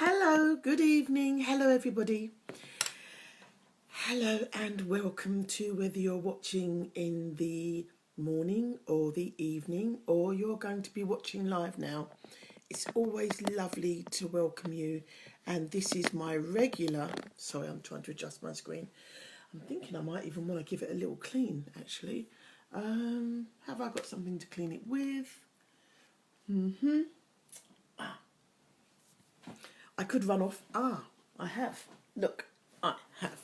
Hello, good evening. Hello, everybody. Hello, and welcome to whether you're watching in the morning or the evening, or you're going to be watching live now. It's always lovely to welcome you. And this is my regular. Sorry, I'm trying to adjust my screen. I'm thinking I might even want to give it a little clean, actually. Have I got something to clean it with? I could run off. I have. Look, I have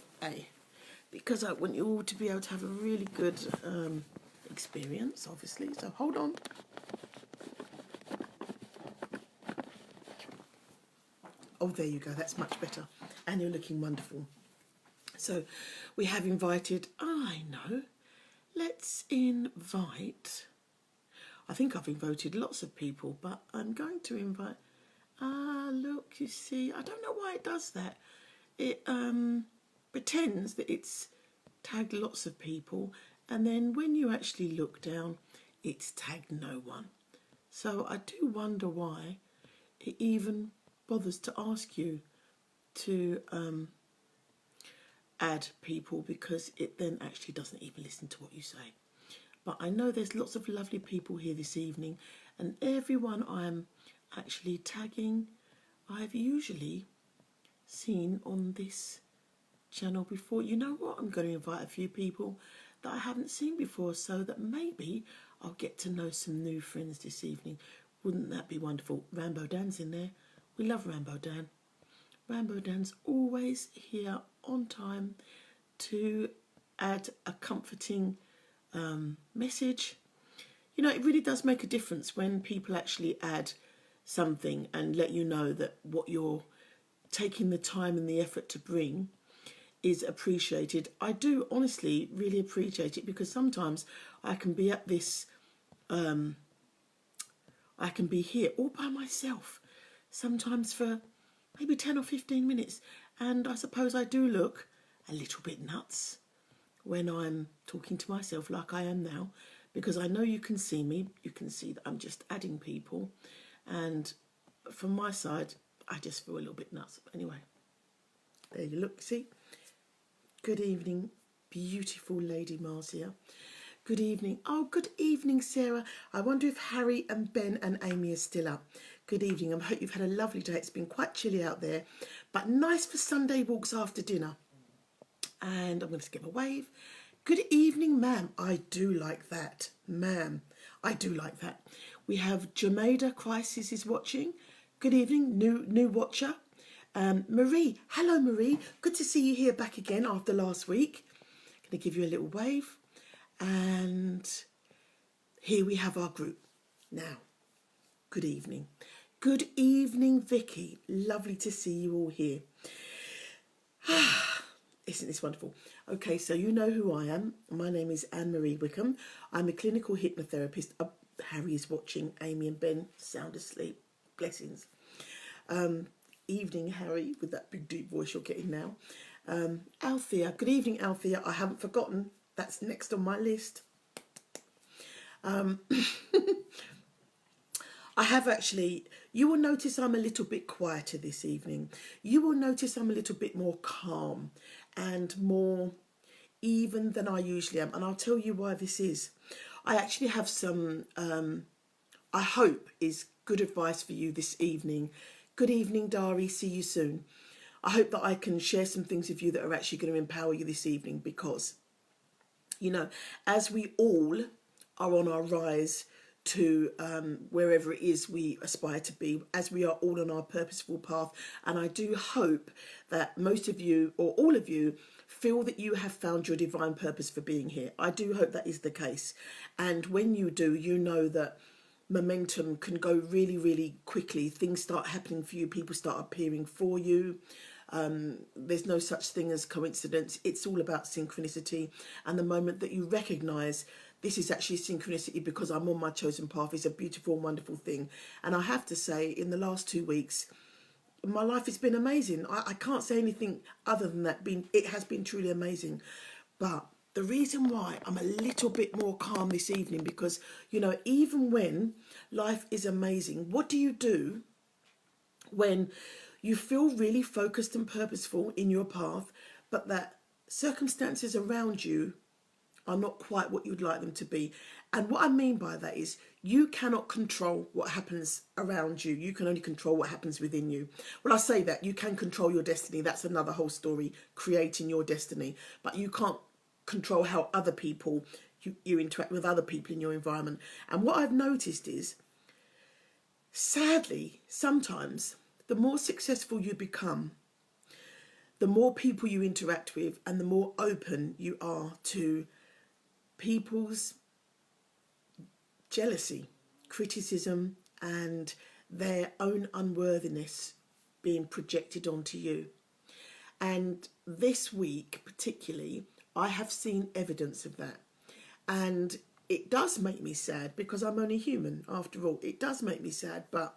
because I want you all to be able to have a really good experience, obviously. So hold on. Oh, there you go. That's much better. And you're looking wonderful. So we have invited, let's invite, I think I've invited lots of people, but I'm going to invite, look, you see, I don't know why it does that. It pretends that it's tagged lots of people, and then when you actually look down, it's tagged no one. So I do wonder why it even bothers to ask you to add people, because it then actually doesn't even listen to what you say. But I know there's lots of lovely people here this evening, and everyone I'm actually tagging I've usually seen on this channel before. You know what? I'm going to invite a few people that I haven't seen before, so that maybe I'll get to know some new friends this evening. Wouldn't that be wonderful? Rambo Dan's in there. We love Rambo Dan. Rambo Dan's always here on time to add a comforting message. You know, it really does make a difference when people actually add something and let you know that what you're taking the time and the effort to bring is appreciated. I do honestly really appreciate it, because sometimes I can be at this, I can be here all by myself, sometimes for maybe 10 or 15 minutes. And I suppose I do look a little bit nuts when I'm talking to myself like I am now, because I know you can see me. You can see that I'm just adding people. And from my side, I just feel a little bit nuts. But anyway, there you look, see? Good evening, beautiful Lady Marcia. Good evening. Oh, good evening, Sarah. I wonder if Harry and Ben and Amy are still up. Good evening. I hope you've had a lovely day. It's been quite chilly out there, but nice for Sunday walks after dinner. And I'm going to give a wave. Good evening, ma'am. I do like that, ma'am. I do like that. We have Jamada Crisis is watching. Good evening, new watcher. Marie, hello Marie. Good to see you here back again after last week. Going to give you a little wave. And here we have our group. Now, good evening. Good evening, Vicky. Lovely to see you all here. Isn't this wonderful? Okay, so you know who I am. My name is Anne-Marie Wickham. I'm a clinical hypnotherapist. Harry is watching. Amy and Ben sound asleep. Blessings. Evening, Harry, with that big deep voice you're getting now. Althea. Good evening, Althea. I haven't forgotten. That's next on my list. I have actually, you will notice I'm a little bit quieter this evening. You will notice I'm a little bit more calm and more even than I usually am. And I'll tell you why this is. I actually have some, I hope is good advice for you this evening. Good evening, Dari. See you soon. I hope that I can share some things with you that are actually going to empower you this evening, because, you know, as we all are on our rise to wherever it is we aspire to be, as we are all on our purposeful path. And I do hope that most of you, or all of you, feel that you have found your divine purpose for being here. I do hope that is the case. And when you do, you know that momentum can go really, really quickly. Things start happening for you. People start appearing for you. There's no such thing as coincidence. It's all about synchronicity. And the moment that you recognise this is actually synchronicity because I'm on my chosen path is a beautiful and wonderful thing. And I have to say, in the last 2 weeks, my life has been amazing. I can't say anything other than that. It has been truly amazing. But the reason why I'm a little bit more calm this evening, because, you know, even when life is amazing, what do you do when You feel really focused and purposeful in your path, but that circumstances around you are not quite what you'd like them to be. And what I mean by that is you cannot control what happens around you. You can only control what happens within you. Well, I say that you can control your destiny. That's another whole story, creating your destiny. But you can't control how other people, you interact with other people in your environment. And what I've noticed is, sadly, sometimes the more successful you become, the more people you interact with and the more open you are to people's jealousy, criticism, and their own unworthiness being projected onto you. And this week particularly, I have seen evidence of that. And it does make me sad, because I'm only human after all. It does make me sad, but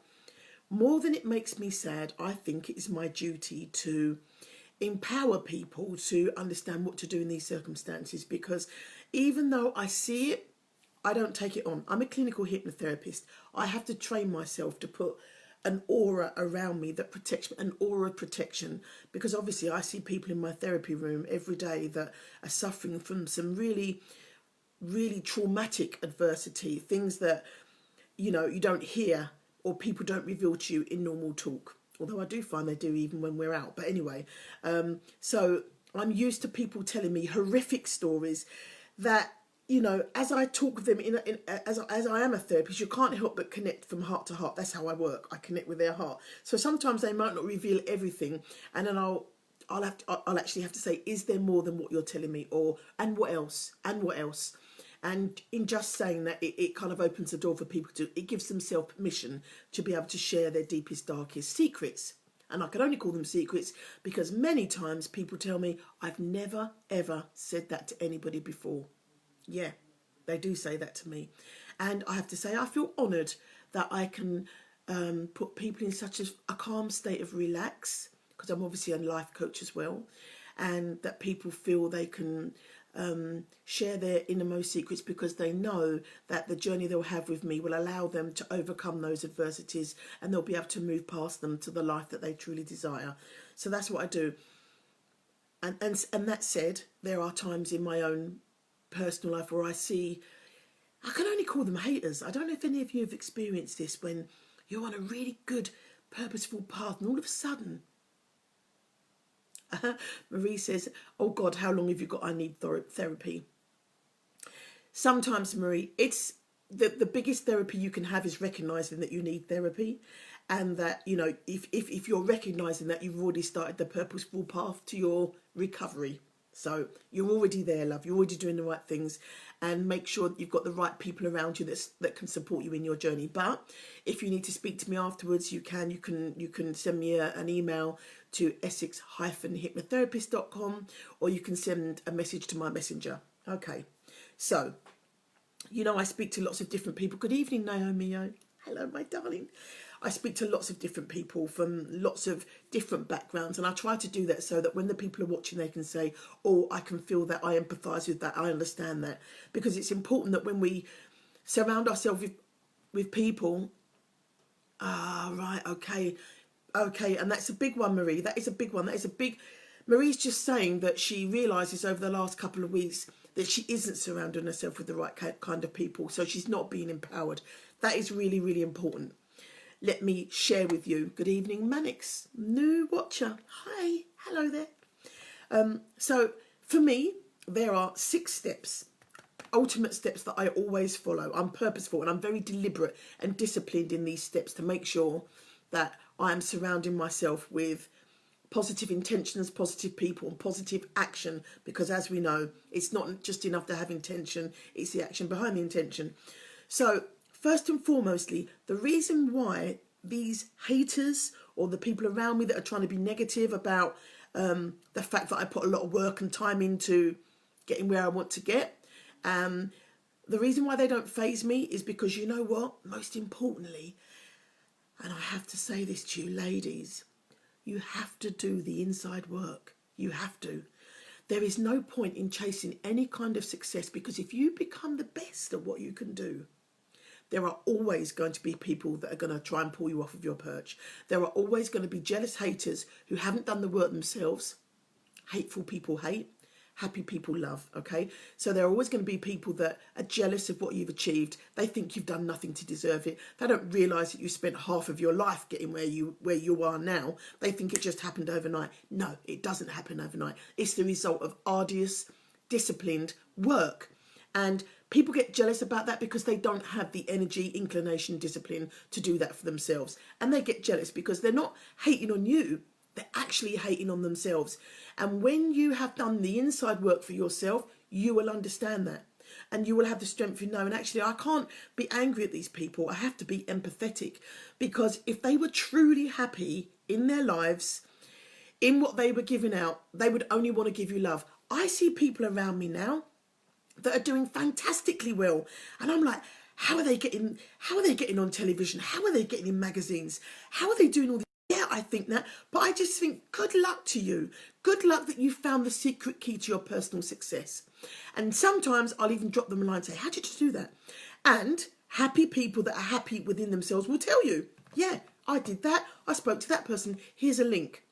more than it makes me sad, I think it is my duty to empower people to understand what to do in these circumstances, because even though I see it, I don't take it on. I'm a clinical hypnotherapist. I have to train myself to put an aura around me that protects me, an aura of protection, because obviously I see people in my therapy room every day that are suffering from some really, really traumatic adversity, things that, you know, you don't hear or people don't reveal to you in normal talk. Although I do find they do even when we're out. But anyway, so I'm used to people telling me horrific stories that, you know, as I talk with them, as I am a therapist, you can't help but connect from heart to heart. That's how I work. I connect with their heart. So sometimes they might not reveal everything, and then I'll actually have to say, is there more than what you're telling me, or and what else, and what else? And in just saying that, it kind of opens the door for people to, it gives them self-permission to be able to share their deepest, darkest secrets. And I can only call them secrets because many times people tell me, I've never, ever said that to anybody before. Yeah, they do say that to me. And I have to say, I feel honoured that I can put people in such a calm state of relax, because I'm obviously a life coach as well, and that people feel they can share their innermost secrets, because they know that the journey they'll have with me will allow them to overcome those adversities, and they'll be able to move past them to the life that they truly desire. So that's what I do. And that said, there are times in my own personal life where I see, I can only call them haters. I don't know if any of you have experienced this, when you're on a really good, purposeful path and all of a sudden, Marie says, oh God, how long have you got? I need therapy. Sometimes, Marie, it's the biggest therapy you can have is recognizing that you need therapy, and that, you know, if you're recognizing that, you've already started the purposeful path to your recovery. So you're already there, love. You're already doing the right things, and make sure that you've got the right people around you that can support you in your journey. But if you need to speak to me afterwards, you can send me an email to essex-hypnotherapist.com, or you can send a message to my messenger. Okay, so, you know, I speak to lots of different people. Good evening, Naomi. Hello, my darling. I speak to lots of different people from lots of different backgrounds, and I try to do that so that when the people are watching, they can say, oh, I can feel that, I empathise with that, I understand that. Because it's important that when we surround ourselves with people, right, okay, and that's a big one, Marie. That is a big one. That is a big... Marie's just saying that she realises over the last couple of weeks that she isn't surrounding herself with the right kind of people, so she's not being empowered. That is really, really important. Let me share with you. Good evening, Manix, new watcher. Hi, hello there. So for me, there are 6 steps, ultimate steps that I always follow. I'm purposeful and I'm very deliberate and disciplined in these steps to make sure that I am surrounding myself with positive intentions, positive people, and positive action, because as we know, it's not just enough to have intention, it's the action behind the intention. So first and foremostly, the reason why these haters or the people around me that are trying to be negative about the fact that I put a lot of work and time into getting where I want to get, the reason why they don't faze me is because, you know what, most importantly, and I have to say this to you ladies, you have to do the inside work. You have to. There is no point in chasing any kind of success, because if you become the best at what you can do, there are always going to be people that are going to try and pull you off of your perch. There are always going to be jealous haters who haven't done the work themselves. Hateful people hate. Happy people love, okay? So there are always going to be people that are jealous of what you've achieved. They think you've done nothing to deserve it. They don't realise that you spent half of your life getting where you are now. They think it just happened overnight. No, it doesn't happen overnight. It's the result of arduous, disciplined work. And people get jealous about that because they don't have the energy, inclination, discipline to do that for themselves. And they get jealous because they're not hating on you. They're actually hating on themselves. And when you have done the inside work for yourself, you will understand that. And you will have the strength to know, and actually, I can't be angry at these people. I have to be empathetic. Because if they were truly happy in their lives, in what they were giving out, they would only want to give you love. I see people around me now that are doing fantastically well. And I'm like, how are they getting on television? How are they getting in magazines? How are they doing all this? Yeah, I think that, but I just think good luck to you. Good luck that you found the secret key to your personal success. And sometimes I'll even drop them a line and say, how did you do that? And happy people that are happy within themselves will tell you, yeah, I did that. I spoke to that person. Here's a link.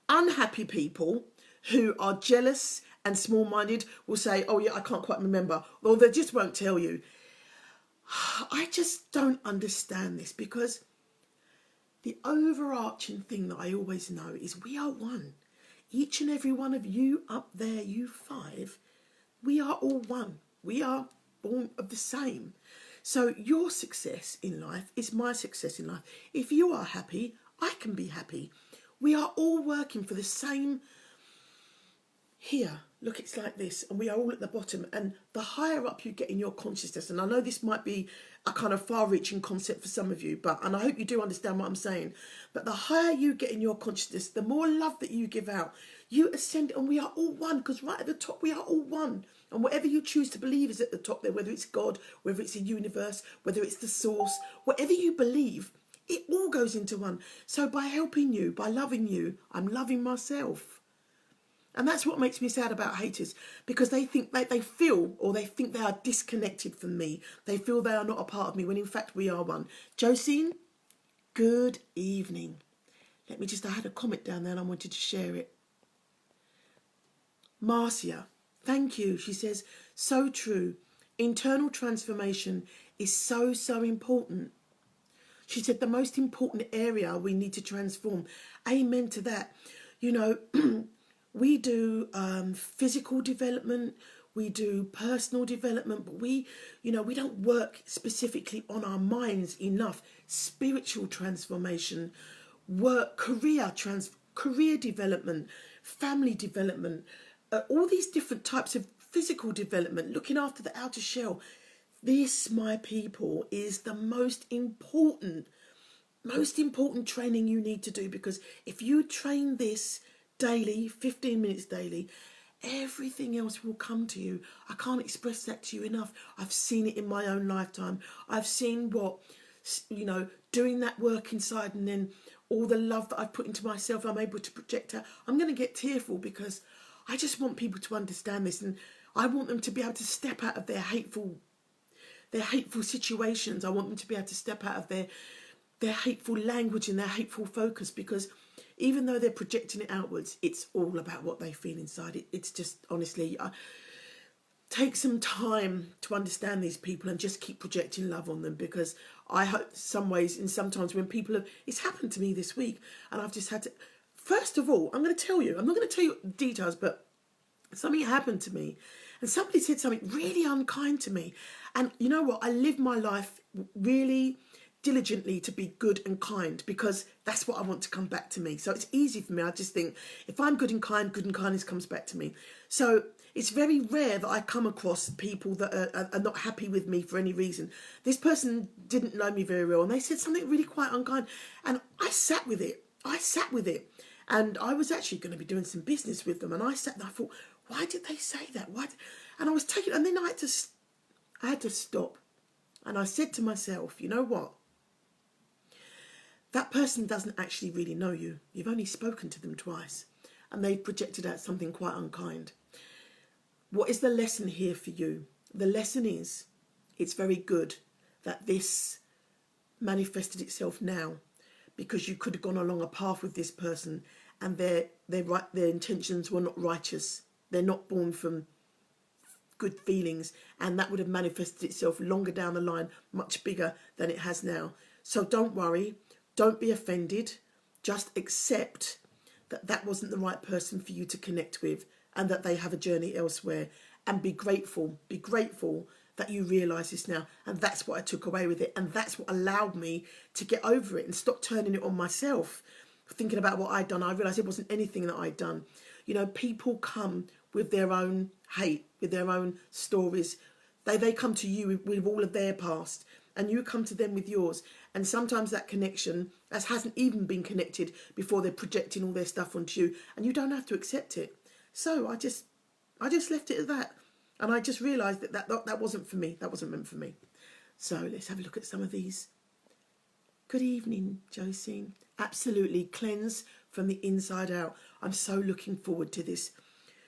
Unhappy people who are jealous and small-minded will say, oh yeah, I can't quite remember. Or they just won't tell you. I just don't understand this, because the overarching thing that I always know is we are one. Each and every one of you up there, you 5, we are all one. We are born of the same. So your success in life is my success in life. If you are happy, I can be happy. We are all working for the same. Here, look, it's like this, and we are all at the bottom. And the higher up you get in your consciousness, and I know this might be a kind of far-reaching concept for some of you, and I hope you do understand what I'm saying, but the higher you get in your consciousness, the more love that you give out, you ascend, and we are all one, because right at the top, we are all one. And whatever you choose to believe is at the top there, whether it's God, whether it's a universe, whether it's the source, whatever you believe, it all goes into one. So by helping you, by loving you, I'm loving myself. And that's what makes me sad about haters, because they think they feel, or they think they are disconnected from me. They feel they are not a part of me, when in fact we are one. Josine, good evening. Let me just, I had a comment down there and I wanted to share it. Marcia, thank you. She says, so true. Internal transformation is so, so important. She said the most important area we need to transform. Amen to that. You know, we do physical development, we do personal development, but we don't work specifically on our minds enough. Spiritual transformation, work, career development, family development, all these different types of physical development, looking after the outer shell. This, my people, is the most important training you need to do, because if you train this daily, 15 minutes daily, everything else will come to you. I can't express that to you enough. I've seen it in my own lifetime. I've seen what, doing that work inside, and then all the love that I've put into myself, I'm able to project out. I'm going to get tearful, because I just want people to understand this, and I want them to be able to step out of their hateful situations. I want them to be able to step out of their hateful language and their hateful focus, because even though they're projecting it outwards, it's all about what they feel inside. It's just, honestly, take some time to understand these people and just keep projecting love on them, because I hope sometimes when people have, it's happened to me this week, and I've just had to, first of all, I'm going to tell you, I'm not going to tell you details, but something happened to me, and somebody said something really unkind to me. And you know what? I live my life really diligently to be good and kind, because that's what I want to come back to me. So it's easy for me. I just think if I'm good and kindness comes back to me. So it's very rare that I come across people that are not happy with me for any reason. This person didn't know me very well, and they said something really quite unkind, and I sat with it. And I was actually going to be doing some business with them, and I sat and I thought, why did they say that? And I was taking, and then I had to stop, and I said to myself, you know what? That person doesn't actually really know you. You've only spoken to them twice, and they've projected out something quite unkind. What is the lesson here for you? The lesson is, it's very good that this manifested itself now, because you could have gone along a path with this person and their intentions were not righteous. They're not born from good feelings, and that would have manifested itself longer down the line, much bigger than it has now. So don't worry, don't be offended, just accept that that wasn't the right person for you to connect with, and that they have a journey elsewhere, and be grateful that you realise this now. And that's what I took away with it, and that's what allowed me to get over it and stop turning it on myself, thinking about what I'd done. I realised it wasn't anything that I'd done. You know, people come with their own hate, with their own stories. They come to you with all of their past, and you come to them with yours. And sometimes that connection hasn't even been connected before they're projecting all their stuff onto you, and you don't have to accept it. So I just left it at that, and I just realised that wasn't for me. That wasn't meant for me. So let's have a look at some of these. Good evening, Josine. Absolutely, cleanse from the inside out. I'm so looking forward to this.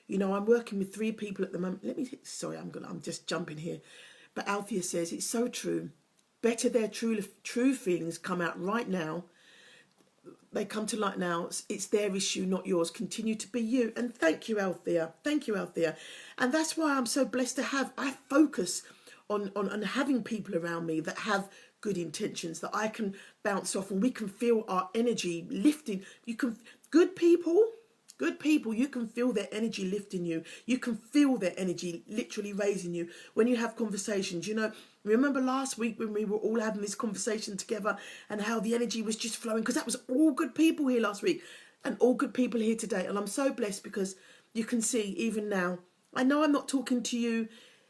You know, I'm working with 3 people at the moment. I'm just jumping here. But Althea says, it's so true. Better their true feelings come out right now. They come to light now. It's their issue, not yours. Continue to be you. And thank you, Althea. Thank you, Althea. And that's why I'm so blessed to I focus on having people around me that have good intentions, that I can bounce off, and we can feel our energy lifting. Good people, you can feel their energy lifting you. You can feel their energy literally raising you when you have conversations. You know, remember last week when we were all having this conversation together and how the energy was just flowing, because that was all good people here last week and all good people here today. And I'm so blessed because you can see even now, I know I'm not talking to you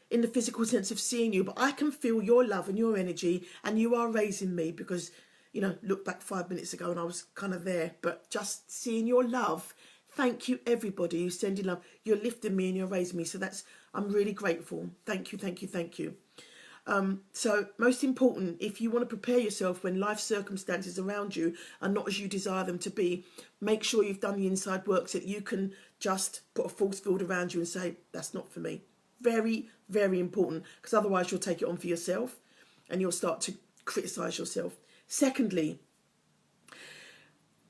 in the physical sense of seeing you, but I can feel your love and your energy, and you are raising me because, you know, look back 5 minutes ago and I was kind of there, but just seeing your love. Thank you, everybody who's sending love. You're lifting me and you're raising me. So I'm really grateful. Thank you, thank you, thank you. So most important, if you want to prepare yourself when life circumstances around you are not as you desire them to be, make sure you've done the inside work so that you can just put a force field around you and say, that's not for me. Very, very important, because otherwise you'll take it on for yourself and you'll start to criticise yourself. Secondly,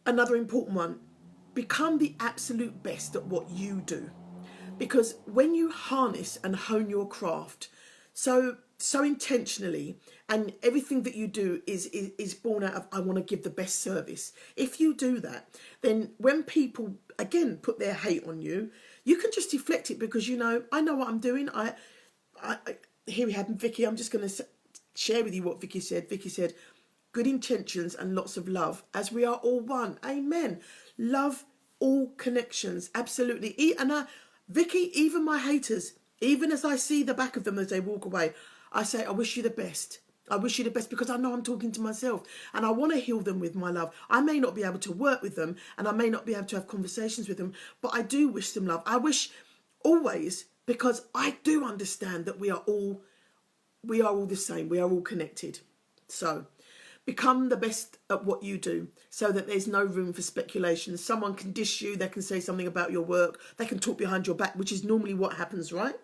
another important one, become the absolute best at what you do. Because when you harness and hone your craft so intentionally, and everything that you do is born out of, I want to give the best service. If you do that, then when people, again, put their hate on you, you can just deflect it, because, you know, I know what I'm doing. Here we have Vicky. I'm just going to share with you what Vicky said. Vicky said, good intentions and lots of love, as we are all one. Amen. Love all connections. Absolutely. And Vicky, even my haters, even as I see the back of them as they walk away, I say, I wish you the best. I wish you the best, because I know I'm talking to myself and I want to heal them with my love. I may not be able to work with them and I may not be able to have conversations with them, but I do wish them love. I wish always, because I do understand that we are all the same. We are all connected. So become the best at what you do so that there's no room for speculation. Someone can dish you. They can say something about your work. They can talk behind your back, which is normally what happens, right?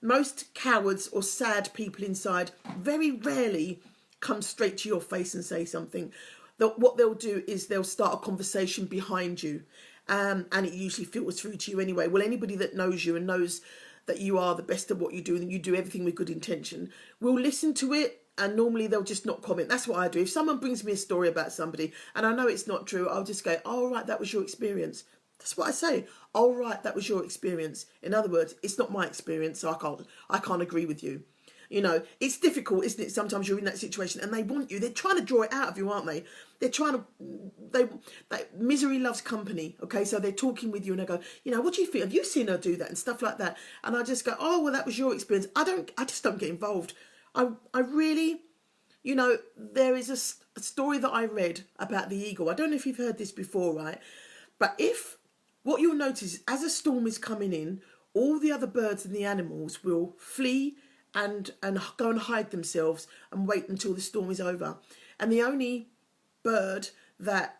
Most cowards or sad people inside very rarely come straight to your face and say something. What they'll do is they'll start a conversation behind you, and it usually filters through to you anyway. Well, anybody that knows you and knows that you are the best at what you do and you do everything with good intention will listen to it, and normally they'll just not comment. That's what I do. If someone brings me a story about somebody and I know it's not true, I'll just go, oh, right, that was your experience. That's what I say. Oh, right, that was your experience. In other words, it's not my experience, so I can't agree with you. You know, it's difficult, isn't it? Sometimes you're in that situation and they want you. They're trying to draw it out of you, aren't they? They're trying to, misery loves company, okay? So they're talking with you and they go, you know, what do you feel? Have you seen her do that? And stuff like that. And I just go, oh, well, that was your experience. I just don't get involved. I really, you know, there is a story that I read about the eagle. I don't know if you've heard this before, right? But what you'll notice is as a storm is coming in, all the other birds and the animals will flee and go and hide themselves and wait until the storm is over. And the only bird that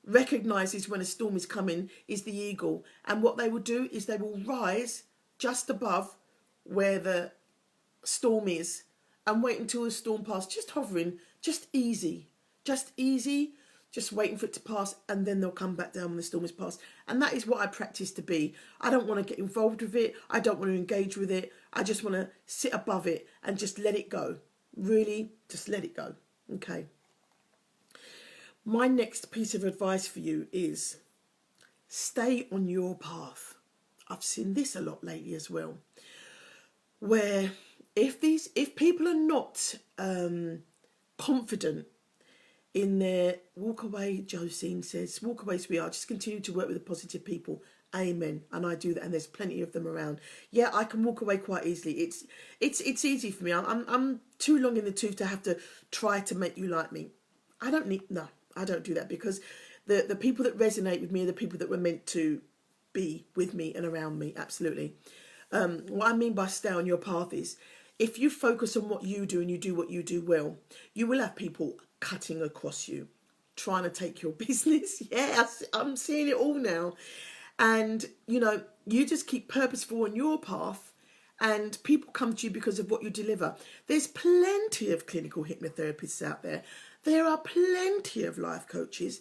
recognises when a storm is coming is the eagle. And what they will do is they will rise just above where the storm is, and wait until the storm passes, just hovering, just easy, just waiting for it to pass, and then they'll come back down when the storm is past. And that is what I practice to be. I don't want to get involved with it. I don't want to engage with it. I just want to sit above it and just let it go. Really, just let it go. Okay. My next piece of advice for you is stay on your path. I've seen this a lot lately as well, where if people are not confident in their walk away, Josine says, walk away, sweetheart, just continue to work with the positive people. Amen. And I do that, and there's plenty of them around. Yeah, I can walk away quite easily. It's easy for me. I'm too long in the tooth to have to try to make you like me. I don't do that, because the people that resonate with me are the people that were meant to be with me and around me. Absolutely. What I mean by stay on your path is, if you focus on what you do and you do what you do well, you will have people cutting across you, trying to take your business. Yeah, I'm seeing it all now. And, you just keep purposeful on your path, and people come to you because of what you deliver. There's plenty of clinical hypnotherapists out there. There are plenty of life coaches,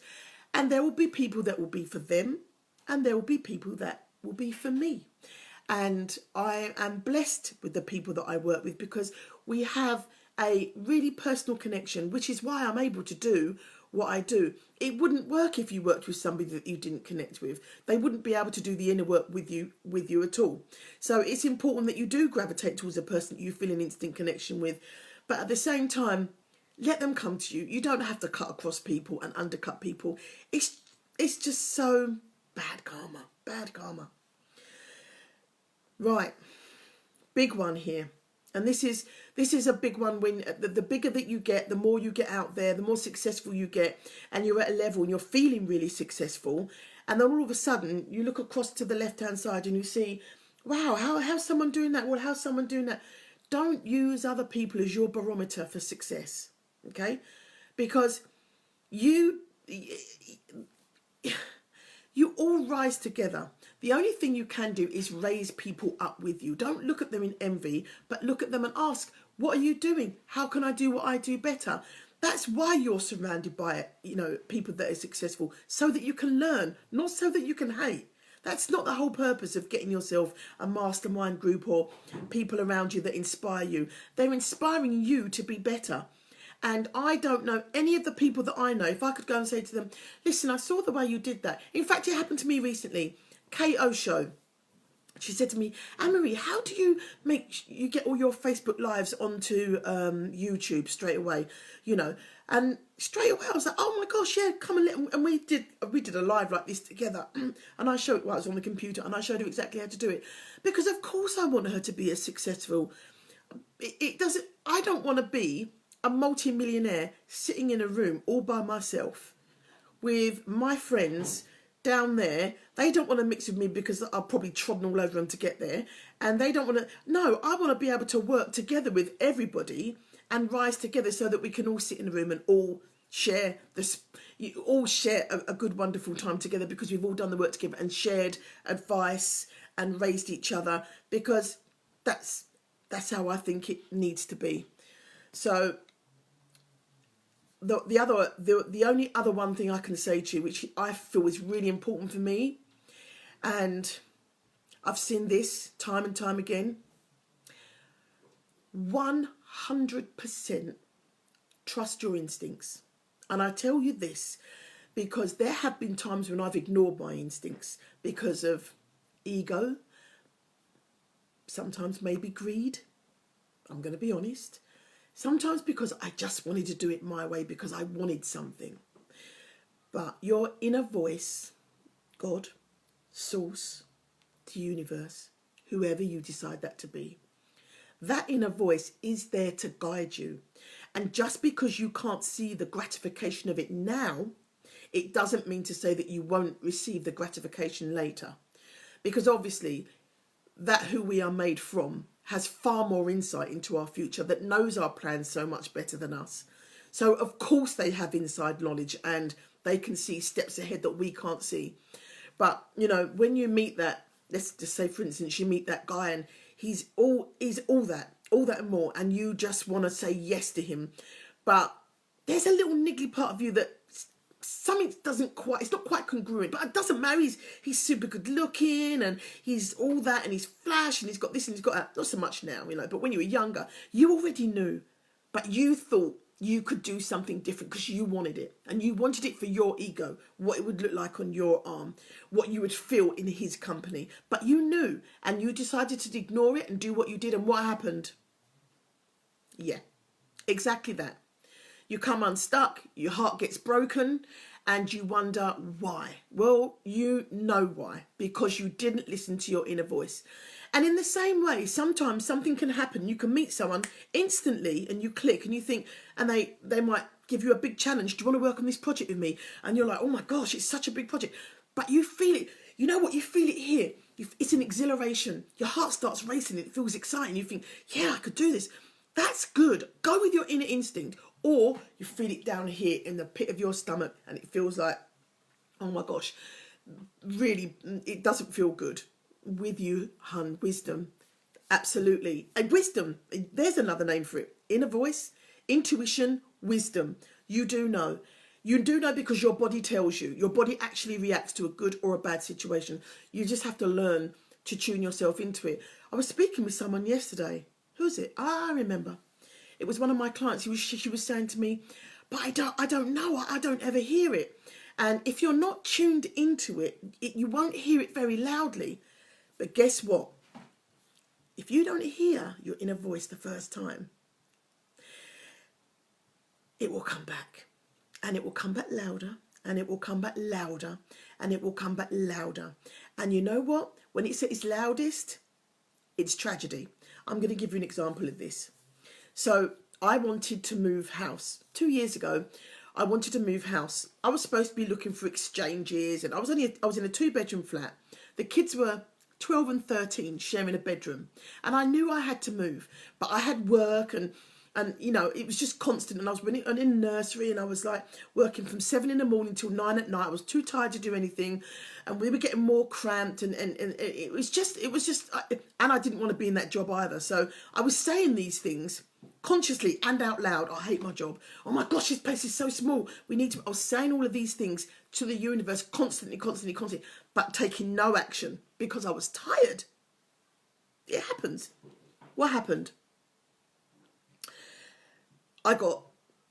and there will be people that will be for them, and there will be people that will be for me. And I am blessed with the people that I work with, because we have a really personal connection, which is why I'm able to do what I do. It wouldn't work if you worked with somebody that you didn't connect with. They wouldn't be able to do the inner work with you at all. So it's important that you do gravitate towards a person that you feel an instant connection with. But at the same time, let them come to you. You don't have to cut across people and undercut people. It's just so bad karma. Right, big one here. And this is a big one. When the bigger that you get, the more you get out there, the more successful you get, and you're at a level and you're feeling really successful, and then all of a sudden you look across to the left hand side and you see, wow, how's someone doing that? Well, how's someone doing that? Don't use other people as your barometer for success, okay? Because you all rise together. The only thing you can do is raise people up with you. Don't look at them in envy, but look at them and ask, what are you doing? How can I do what I do better? That's why you're surrounded by, people that are successful, so that you can learn, not so that you can hate. That's not the whole purpose of getting yourself a mastermind group or people around you that inspire you. They're inspiring you to be better. And I don't know any of the people that I know. If I could go and say to them, listen, I saw the way you did that. In fact, it happened to me recently. Kate Osho, she said to me, Anne-Marie, how do you get all your Facebook lives onto YouTube straight away? And straight away I was like, oh my gosh, yeah, come and we did a live like this together. And I showed, I was on the computer, and I showed her exactly how to do it, because of course I want her to be as successful. I don't want to be a multi-millionaire sitting in a room all by myself with my friends down there. They don't want to mix with me because I'll probably trodden all over them to get there. And they don't want to. No, I want to be able to work together with everybody and rise together, so that we can all sit in a room and all share a good, wonderful time together, because we've all done the work together and shared advice and raised each other, because that's how I think it needs to be. So the only other one thing I can say to you, which I feel is really important for me, and I've seen this time and time again, 100% trust your instincts. And I tell you this because there have been times when I've ignored my instincts because of ego, sometimes maybe greed, I'm going to be honest. Sometimes because I just wanted to do it my way, because I wanted something. But your inner voice, God, source, the universe, whoever you decide that to be, that inner voice is there to guide you. And just because you can't see the gratification of it now, it doesn't mean to say that you won't receive the gratification later. Because obviously, that who we are made from has far more insight into our future, that knows our plans so much better than us. So of course they have inside knowledge, and they can see steps ahead that we can't see. But when you meet that, let's just say for instance, you meet that guy and he's all that, all that and more, and you just want to say yes to him, but there's a little niggly part of you that something doesn't quite, it's not quite congruent, but it doesn't matter. He's super good looking, and he's all that, and he's flash, and he's got this and he's got that. Not so much now, but when you were younger, you already knew, but you thought you could do something different because you wanted it, and you wanted it for your ego, what it would look like on your arm, what you would feel in his company, but you knew, and you decided to ignore it and do what you did. And what happened? Yeah, exactly that. You come unstuck, your heart gets broken, and you wonder why. Well, you know why, because you didn't listen to your inner voice. And in the same way, sometimes something can happen. You can meet someone instantly and you click and you think, and they might give you a big challenge. Do you want to work on this project with me? And you're like, oh my gosh, it's such a big project. But you feel it. You know what? You feel it here. It's an exhilaration. Your heart starts racing. It feels exciting. You think, yeah, I could do this. That's good. Go with your inner instinct. Or you feel it down here in the pit of your stomach and it feels like, oh my gosh, really, it doesn't feel good. With you, hun, wisdom. Absolutely. And wisdom, there's another name for it. Inner voice, intuition, wisdom. You do know. You do know because your body tells you. Your body actually reacts to a good or a bad situation. You just have to learn to tune yourself into it. I was speaking with someone yesterday. Who's it? I remember. It was one of my clients. She was saying to me, but I don't know. I don't ever hear it. And if you're not tuned into it, you won't hear it very loudly. But guess what? If you don't hear your inner voice the first time, it will come back. And it will come back louder. And it will come back louder. And it will come back louder. And you know what? When it's at its loudest, it's tragedy. I'm going to give you an example of this. So I wanted to move house 2 years ago. I wanted to move house. I was supposed to be looking for exchanges, and I was in a 2-bedroom flat. The kids were 12 and 13, sharing a bedroom, and I knew I had to move, but I had work, and it was just constant. And I was in nursery, and I was like working from 7 in the morning till 9 at night. I was too tired to do anything, and we were getting more cramped, and it was just, and I didn't want to be in that job either. So I was saying these things consciously and out loud. I hate my job. Oh my gosh, this place is so small. I was saying all of these things to the universe constantly, but taking no action because I was tired. It happens. What happened? I got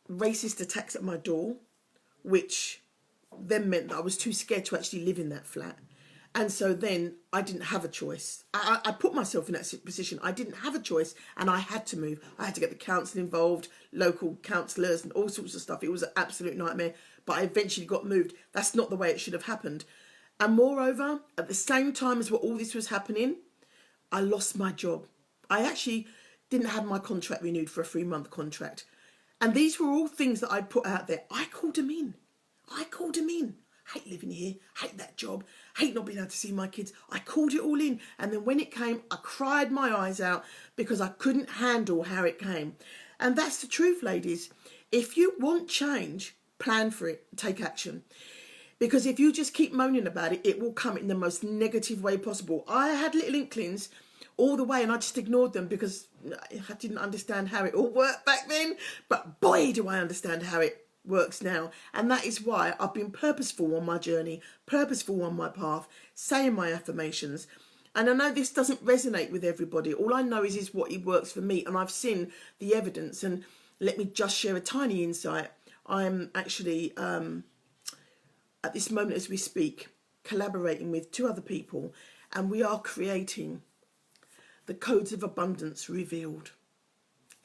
racist attacks at my door, which then meant that I was too scared to actually live in that flat. And so then I didn't have a choice. I put myself in that position. I didn't have a choice, and I had to move. I had to get the council involved, local councillors and all sorts of stuff. It was an absolute nightmare, but I eventually got moved. That's not the way it should have happened. And moreover, at the same time as what all this was happening, I lost my job. I actually didn't have my contract renewed for a 3-month contract. And these were all things that I'd put out there. I called them in. Hate living here, hate that job, hate not being able to see my kids. I called it all in. And then when it came, I cried my eyes out because I couldn't handle how it came. And that's the truth, ladies. If you want change, plan for it, take action. Because if you just keep moaning about it, it will come in the most negative way possible. I had little inklings all the way, and I just ignored them because I didn't understand how it all worked back then. But boy, do I understand how it works now. And that is why I've been purposeful on my journey, purposeful on my path, saying my affirmations. And I know this doesn't resonate with everybody. All I know is what works for me, and I've seen the evidence. And let me just share a tiny insight. I'm actually at this moment as we speak collaborating with 2 other people, and we are creating the Codes of Abundance Revealed.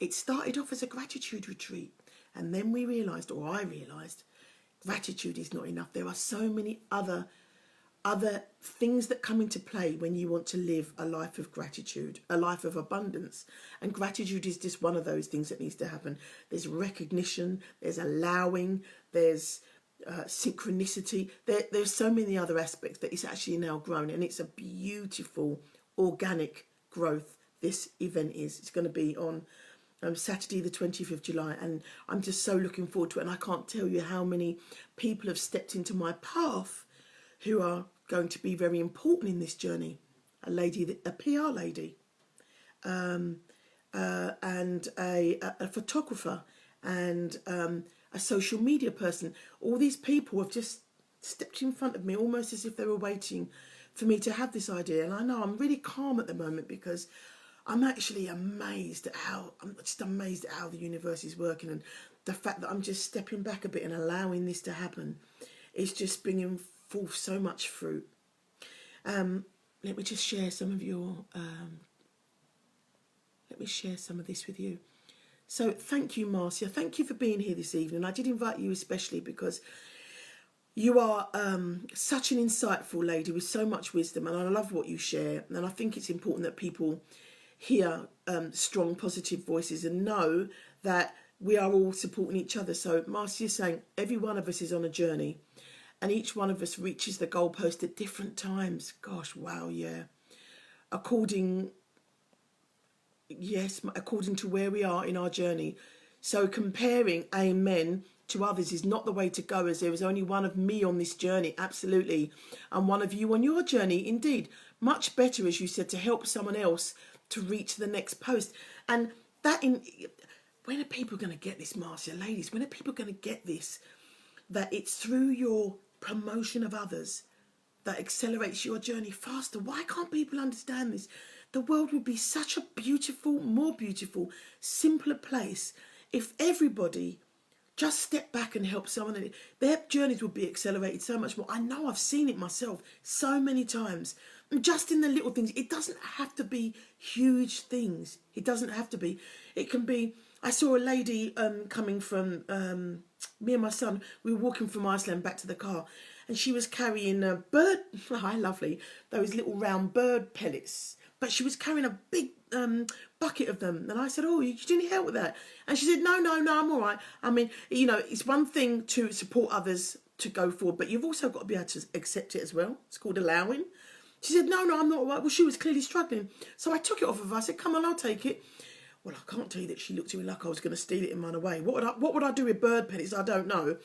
It started off as a gratitude retreat. And then we realised, or I realised, gratitude is not enough. There are so many other things that come into play when you want to live a life of gratitude, a life of abundance. And gratitude is just one of those things that needs to happen. There's recognition, there's allowing, there's synchronicity. There's so many other aspects that it's actually now grown. And it's a beautiful, organic growth this event is. It's going to be on Saturday the 20th of July, and I'm just so looking forward to it. And I can't tell you how many people have stepped into my path who are going to be very important in this journey. A PR lady, and a photographer and a social media person. All these people have just stepped in front of me almost as if they were waiting for me to have this idea. And I know I'm really calm at the moment because I'm actually amazed at how the universe is working, and the fact that I'm just stepping back a bit and allowing this to happen is just bringing forth so much fruit. Let me just share some of this with you. So thank you, Marcia. Thank you for being here this evening. I did invite you especially because you are such an insightful lady with so much wisdom, and I love what you share. And I think it's important that people hear strong, positive voices and know that we are all supporting each other. So Marcia is saying every one of us is on a journey, and each one of us reaches the goalpost at different times. Gosh, wow, yeah. According to where we are in our journey. So comparing amen to others is not the way to go, as there is only one of me on this journey, absolutely, and one of you on your journey, indeed. Much better, as you said, to help someone else to reach the next post. And when are people going to get this, Marcia? Ladies, when are people going to get this? That it's through your promotion of others that accelerates your journey faster. Why can't people understand this? The world would be such a more beautiful, simpler place if everybody just stepped back and helped someone. And their journeys would be accelerated so much more. I know, I've seen it myself so many times. And just in the little things. It doesn't have to be huge things. It doesn't have to be. It can be. I saw a lady coming from, me and my son, we were walking from Iceland back to the car, and she was carrying a bird, hi, lovely, those little round bird pellets, but she was carrying a big bucket of them. And I said, oh, you do need help with that? And she said, no, I'm all right. I mean, it's one thing to support others to go forward, but you've also got to be able to accept it as well. It's called allowing. She said, no, I'm not all right. Well, she was clearly struggling. So I took it off of her. I said, come on, I'll take it. Well, I can't tell you that she looked at me like I was going to steal it and run away. What would I do with bird pellets? I don't know.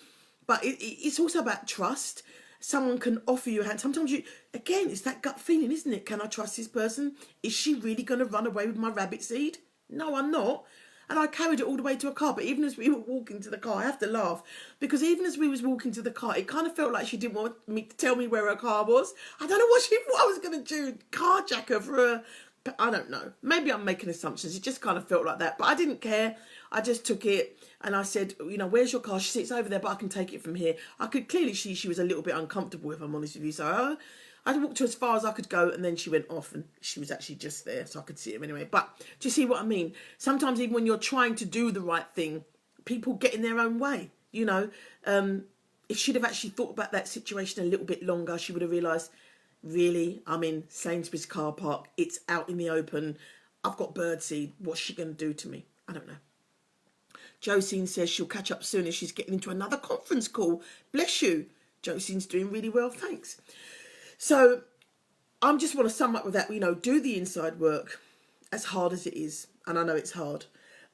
But it's also about trust. Someone can offer you a hand. Sometimes it's that gut feeling, isn't it? Can I trust this person? Is she really going to run away with my rabbit seed? No, I'm not. And I carried it all the way to a car. But even as we were walking to the car, I have to laugh. Because even as we was walking to the car, it kind of felt like she didn't want me to tell me where her car was. I don't know what I was going to do. Carjack her for a... I don't know. Maybe I'm making assumptions. It just kind of felt like that. But I didn't care. I just took it and I said, where's your car? She said, it's over there, but I can take it from here. I could clearly see she was a little bit uncomfortable, if I'm honest with you. So I walked her as far as I could go, and then she went off, and she was actually just there, so I could see him anyway. But do you see what I mean? Sometimes even when you're trying to do the right thing, people get in their own way. If she'd have actually thought about that situation a little bit longer, she would have realised, really, I'm in Sainsbury's car park. It's out in the open. I've got birdseed. What's she going to do to me? I don't know. Josine says she'll catch up soon as she's getting into another conference call. Bless you. Josine's doing really well. Thanks. So I just want to sum up with that. Do the inside work, as hard as it is. And I know it's hard.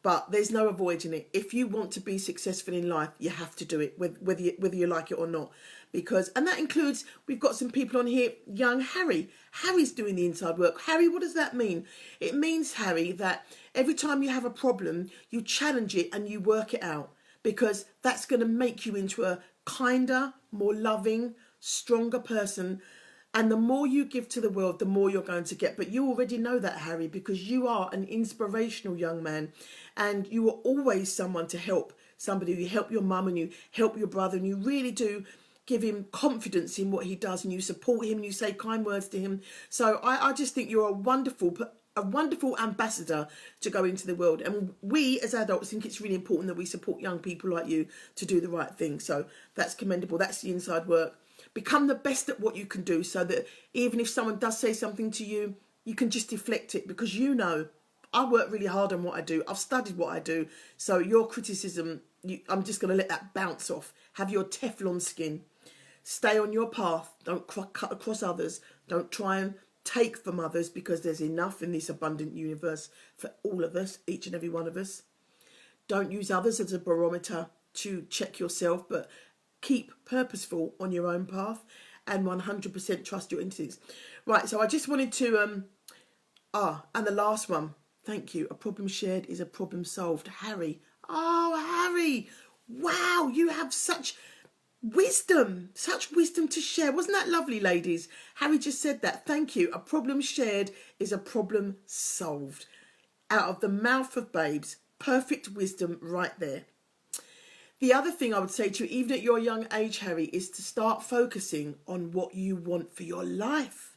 But there's no avoiding it. If you want to be successful in life, you have to do it, whether you like it or not. And that includes, we've got some people on here, young Harry. Harry's doing the inside work. Harry, what does that mean? It means, Harry, that every time you have a problem, you challenge it and you work it out. Because that's going to make you into a kinder, more loving, stronger person. And the more you give to the world, the more you're going to get. But you already know that, Harry, because you are an inspirational young man. And you are always someone to help somebody. You help your mum and you help your brother. And you really do give him confidence in what he does. And you support him and you say kind words to him. So I just think you're a wonderful ambassador to go into the world. And we as adults think it's really important that we support young people like you to do the right thing. So that's commendable. That's the inside work. Become the best at what you can do, so that even if someone does say something to you, you can just deflect it, because I work really hard on what I do. I've studied what I do. So your criticism, I'm just going to let that bounce off. Have your Teflon skin. Stay on your path. Don't cut across others. Don't try and take from others, because there's enough in this abundant universe for all of us, each and every one of us. Don't use others as a barometer to check yourself, but keep purposeful on your own path and 100% trust your instincts. Right, so I just wanted to, and the last one, Thank you. A problem shared is a problem solved. Harry. Oh, Harry. Wow, you have such wisdom to share. Wasn't that lovely, ladies? Harry just said that. Thank you. A problem shared is a problem solved. Out of the mouth of babes. Perfect wisdom right there. The other thing I would say to you, even at your young age, Harry, is to start focusing on what you want for your life.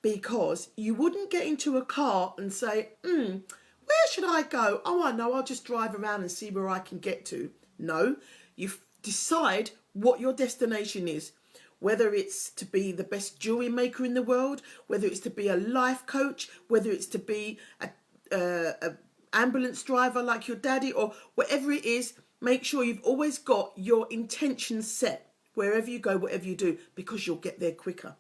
Because you wouldn't get into a car and say, where should I go? Oh, I know, I'll just drive around and see where I can get to. No, you decide what your destination is. Whether it's to be the best jewelry maker in the world, whether it's to be a life coach, whether it's to be a ambulance driver like your daddy, or whatever it is, make sure you've always got your intentions set wherever you go, whatever you do, because you'll get there quicker.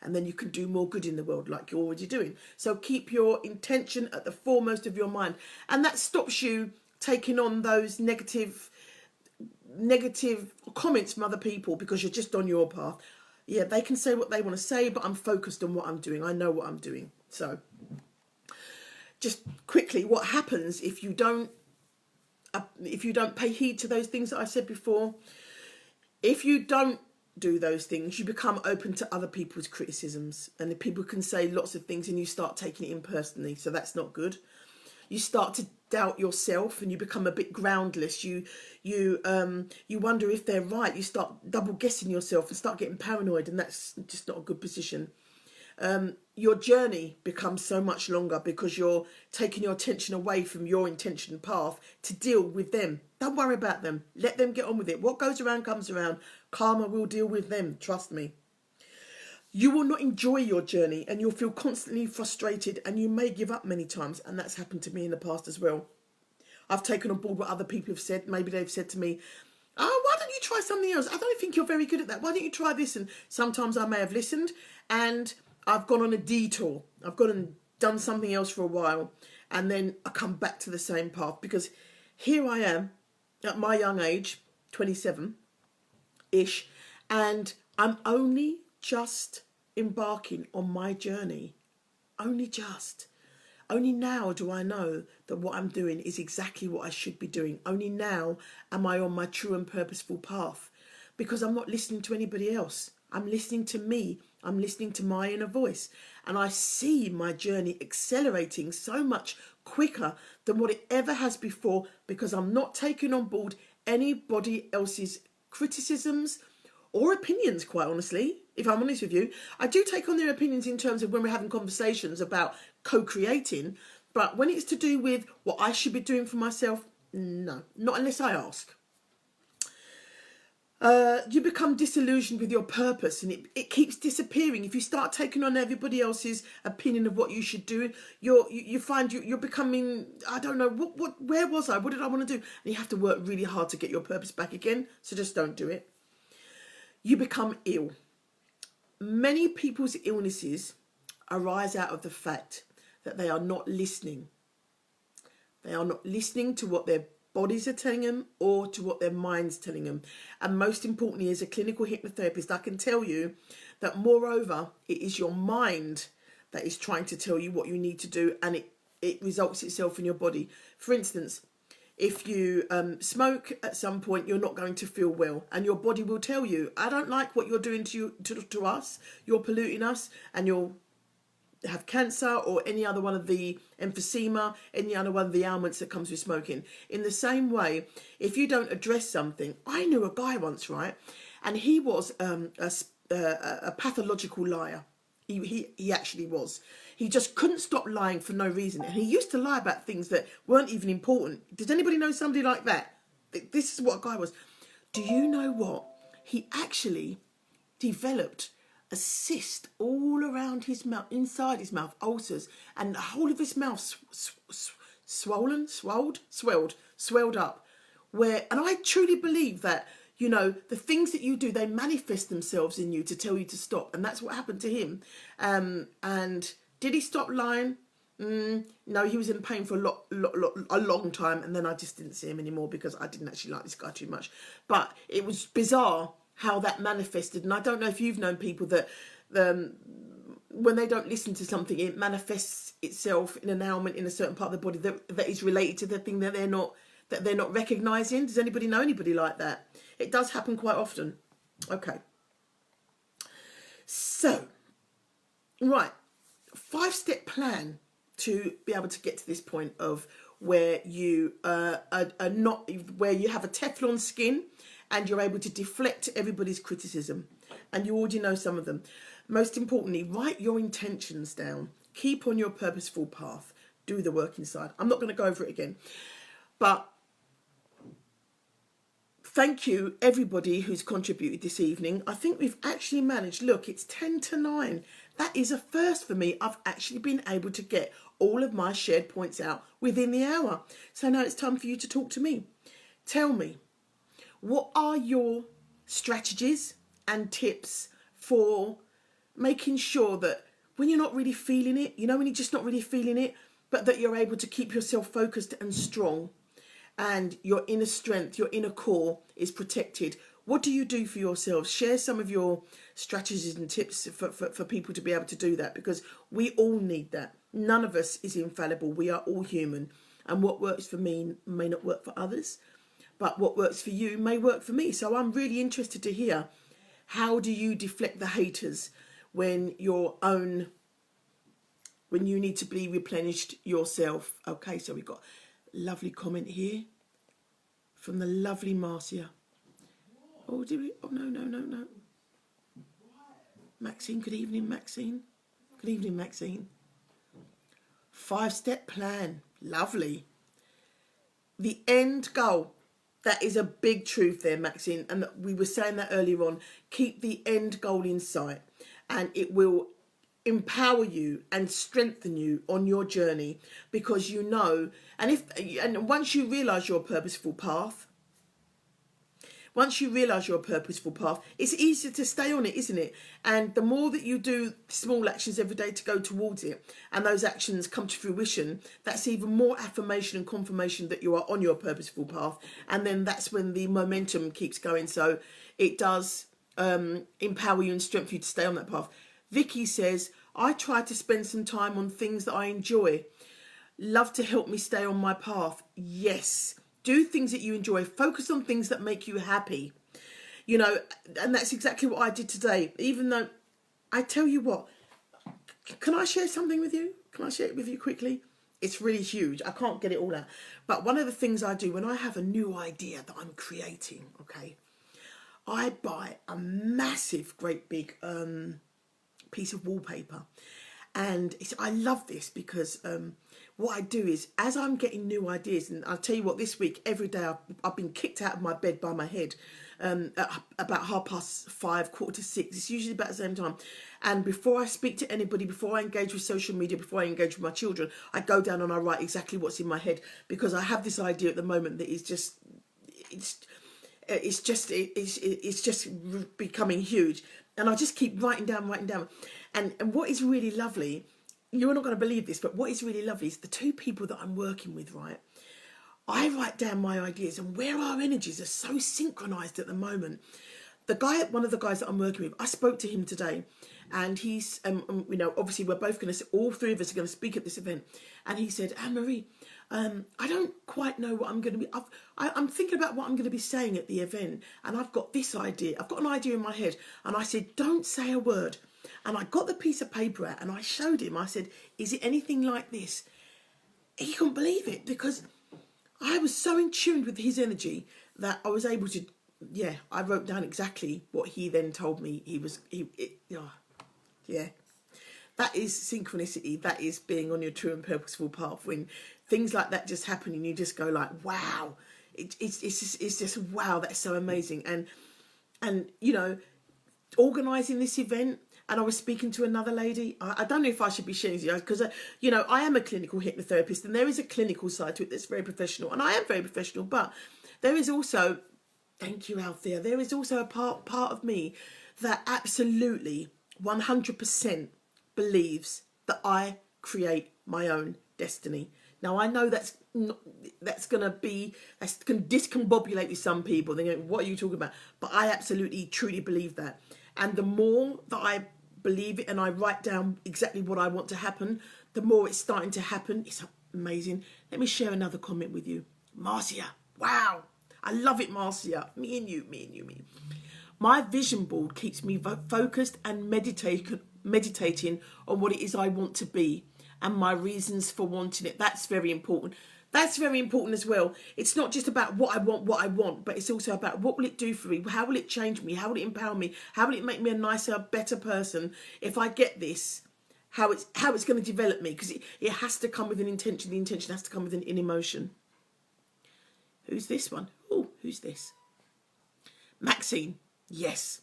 And then you can do more good in the world like you're already doing. So keep your intention at the foremost of your mind. And that stops you taking on those negative comments from other people because you're just on your path. Yeah, they can say what they want to say, but I'm focused on what I'm doing. I know what I'm doing. So just quickly, what happens if you don't pay heed to those things that I said before? If you don't do those things, you become open to other people's criticisms, and the people can say lots of things and you start taking it in personally. So that's not good. You start to doubt yourself and you become a bit groundless. You wonder if they're right. You start double guessing yourself and start getting paranoid, and that's just not a good position. Your journey becomes so much longer because you're taking your attention away from your intention path to deal with them. Don't worry about them. Let them get on with it. What goes around comes around. Karma will deal with them. Trust me. You will not enjoy your journey and you'll feel constantly frustrated, and you may give up many times. And that's happened to me in the past as well. I've taken on board what other people have said. Maybe they've said to me, oh, why don't you try something else? I don't think you're very good at that. Why don't you try this? And sometimes I may have listened and I've gone on a detour. I've gone and done something else for a while, and then I come back to the same path, because here I am at my young age, 27-ish, and I'm only just embarking on my journey. Only just. Only now do I know that what I'm doing is exactly what I should be doing. Only now am I on my true and purposeful path, because I'm not listening to anybody else. I'm listening to me. I'm listening to my inner voice. And I see my journey accelerating so much quicker than what it ever has before, because I'm not taking on board anybody else's criticisms or opinions, quite honestly. If I'm honest with you, I do take on their opinions in terms of when we're having conversations about co-creating. But when it's to do with what I should be doing for myself, no, not unless I ask. You become disillusioned with your purpose, and it keeps disappearing. If you start taking on everybody else's opinion of what you should do, you find you're becoming, I don't know, where was I? What did I want to do? And you have to work really hard to get your purpose back again. So just don't do it. You become ill. Many people's illnesses arise out of the fact that they are not listening. They are not listening to what their bodies are telling them or to what their mind's telling them. And most importantly, as a clinical hypnotherapist, I can tell you that moreover, it is your mind that is trying to tell you what you need to do, and it results itself in your body. For instance, if you smoke, at some point you're not going to feel well, and your body will tell you, I don't like what you're doing to us, you're polluting us, and you'll have cancer or any other one of the emphysema, any other one of the ailments that comes with smoking. In the same way, if you don't address something, I knew a guy once, right, and he was a pathological liar. He actually was. He just couldn't stop lying for no reason, and he used to lie about things that weren't even important. Does anybody know somebody like that? This is what a guy was. Do you know what? He actually developed a cyst all around his mouth, inside his mouth, ulcers, and the whole of his mouth swelled up. And I truly believe that, you know, the things that you do, they manifest themselves in you to tell you to stop. And that's what happened to him. And did he stop lying? No, he was in pain for a long time. And then I just didn't see him anymore because I didn't actually like this guy too much. But it was bizarre how that manifested. And I don't know if you've known people that when they don't listen to something, it manifests itself in an ailment in a certain part of the body that is related to the thing that they're not recognizing? Does anybody know anybody like that? It does happen quite often. Okay. So, right, 5-step plan to be able to get to this point of where you are not, where you have a Teflon skin and you're able to deflect everybody's criticism. And you already know some of them. Most importantly, write your intentions down. Keep on your purposeful path. Do the work inside. I'm not going to go over it again. But thank you, everybody who's contributed this evening. I think we've actually managed, look, it's 10 to 9. That is a first for me. I've actually been able to get all of my shared points out within the hour. So now it's time for you to talk to me. Tell me, what are your strategies and tips for making sure that when you're not really feeling it, you know, when you're just not really feeling it, but that you're able to keep yourself focused and strong and your inner strength, your inner core is protected? What do you do for yourselves? Share some of your strategies and tips for people to be able to do that, because we all need that. None of us is infallible. We are all human. And what works for me may not work for others, but what works for you may work for me. So I'm really interested to hear, how do you deflect the haters when you need to be replenished yourself? Okay, so we've got a lovely comment here from the lovely Marcia. Oh, did we? Oh, no. Maxine, good evening, Maxine. Good evening, Maxine. 5-step plan. Lovely. The end goal. That is a big truth there, Maxine. And we were saying that earlier on. Keep the end goal in sight, and it will empower you and strengthen you on your journey, because you know, and once you realise your purposeful path, it's easier to stay on it, isn't it? And the more that you do small actions every day to go towards it, and those actions come to fruition, that's even more affirmation and confirmation that you are on your purposeful path. And then that's when the momentum keeps going. So it does empower you and strengthen you to stay on that path. Vicky says, I try to spend some time on things that I enjoy. Love to help me stay on my path. Yes. Do things that you enjoy. Focus on things that make you happy. You know, and that's exactly what I did today. Even though, I tell you what, can I share something with you? Can I share it with you quickly? It's really huge. I can't get it all out. But one of the things I do when I have a new idea that I'm creating, okay, I buy a massive, great big piece of wallpaper. And I love this because what I do is, as I'm getting new ideas, and I'll tell you what, this week, every day I've been kicked out of my bed by my head at about 5:30, 5:45. It's usually about the same time. And before I speak to anybody, before I engage with social media, before I engage with my children, I go down and I write exactly what's in my head, because I have this idea at the moment that is just, it's just becoming huge. And I just keep writing down. And what is really lovely, you're not going to believe this, but what is really lovely is the two people that I'm working with, right? I write down my ideas, and where our energies are so synchronized at the moment. One of the guys that I'm working with, I spoke to him today, and he's, you know, obviously we're both going to, all three of us are going to speak at this event. And he said, Anne-Marie, I don't quite know what I'm going to be, I'm thinking about what I'm going to be saying at the event, and I've got this idea. I've got an idea in my head. And I said, don't say a word. And I got the piece of paper out and I showed him. I said, is it anything like this? He couldn't believe it, because I was so in tune with his energy that I was able to, I wrote down exactly what he then told me That is synchronicity. That is being on your true and purposeful path. When things like that just happen and you just go like, wow, it's just wow, that's so amazing. And you know, organising this event, and I was speaking to another lady. I don't know if I should be sharing this, because, you know, I am a clinical hypnotherapist, and there is a clinical side to it that's very professional, and I am very professional, but there is also, thank you, Althea, there is also a part of me that absolutely 100% believes that I create my own destiny. Now, I know that's going to discombobulate with some people. They go, what are you talking about? But I absolutely, truly believe that. And the more that I believe it and I write down exactly what I want to happen, the more it's starting to happen. It's amazing. Let me share another comment with you. Marcia, wow. I love it, Marcia. Me and you. My vision board keeps me focused and meditating on what it is I want to be and my reasons for wanting it. That's very important. That's very important as well. It's not just about what I want, but it's also about what will it do for me? How will it change me? How will it empower me? How will it make me a nicer, better person if I get this? How it's going to develop me? Because it has to come with an intention. The intention has to come with an emotion. Who's this one? Oh, who's this? Maxine. Yes.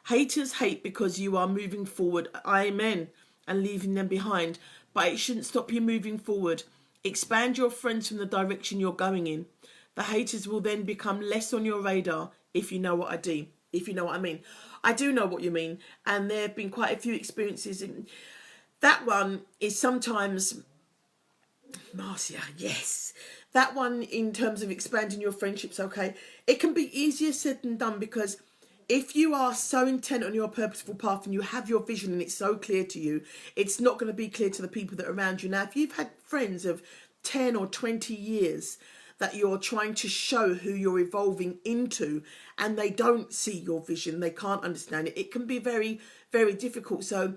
Haters hate because you are moving forward. Amen. And leaving them behind. But it shouldn't stop you moving forward. Expand your friends from the direction you're going in. The haters will then become less on your radar, if you know what I mean. I do know what you mean. And there have been quite a few experiences. That one is sometimes, Marcia, yes. That one in terms of expanding your friendships, okay. It can be easier said than done, because if you are so intent on your purposeful path and you have your vision and it's so clear to you, it's not going to be clear to the people that are around you. Now, if you've had friends of 10 or 20 years that you're trying to show who you're evolving into and they don't see your vision, they can't understand it, it can be very, very difficult. So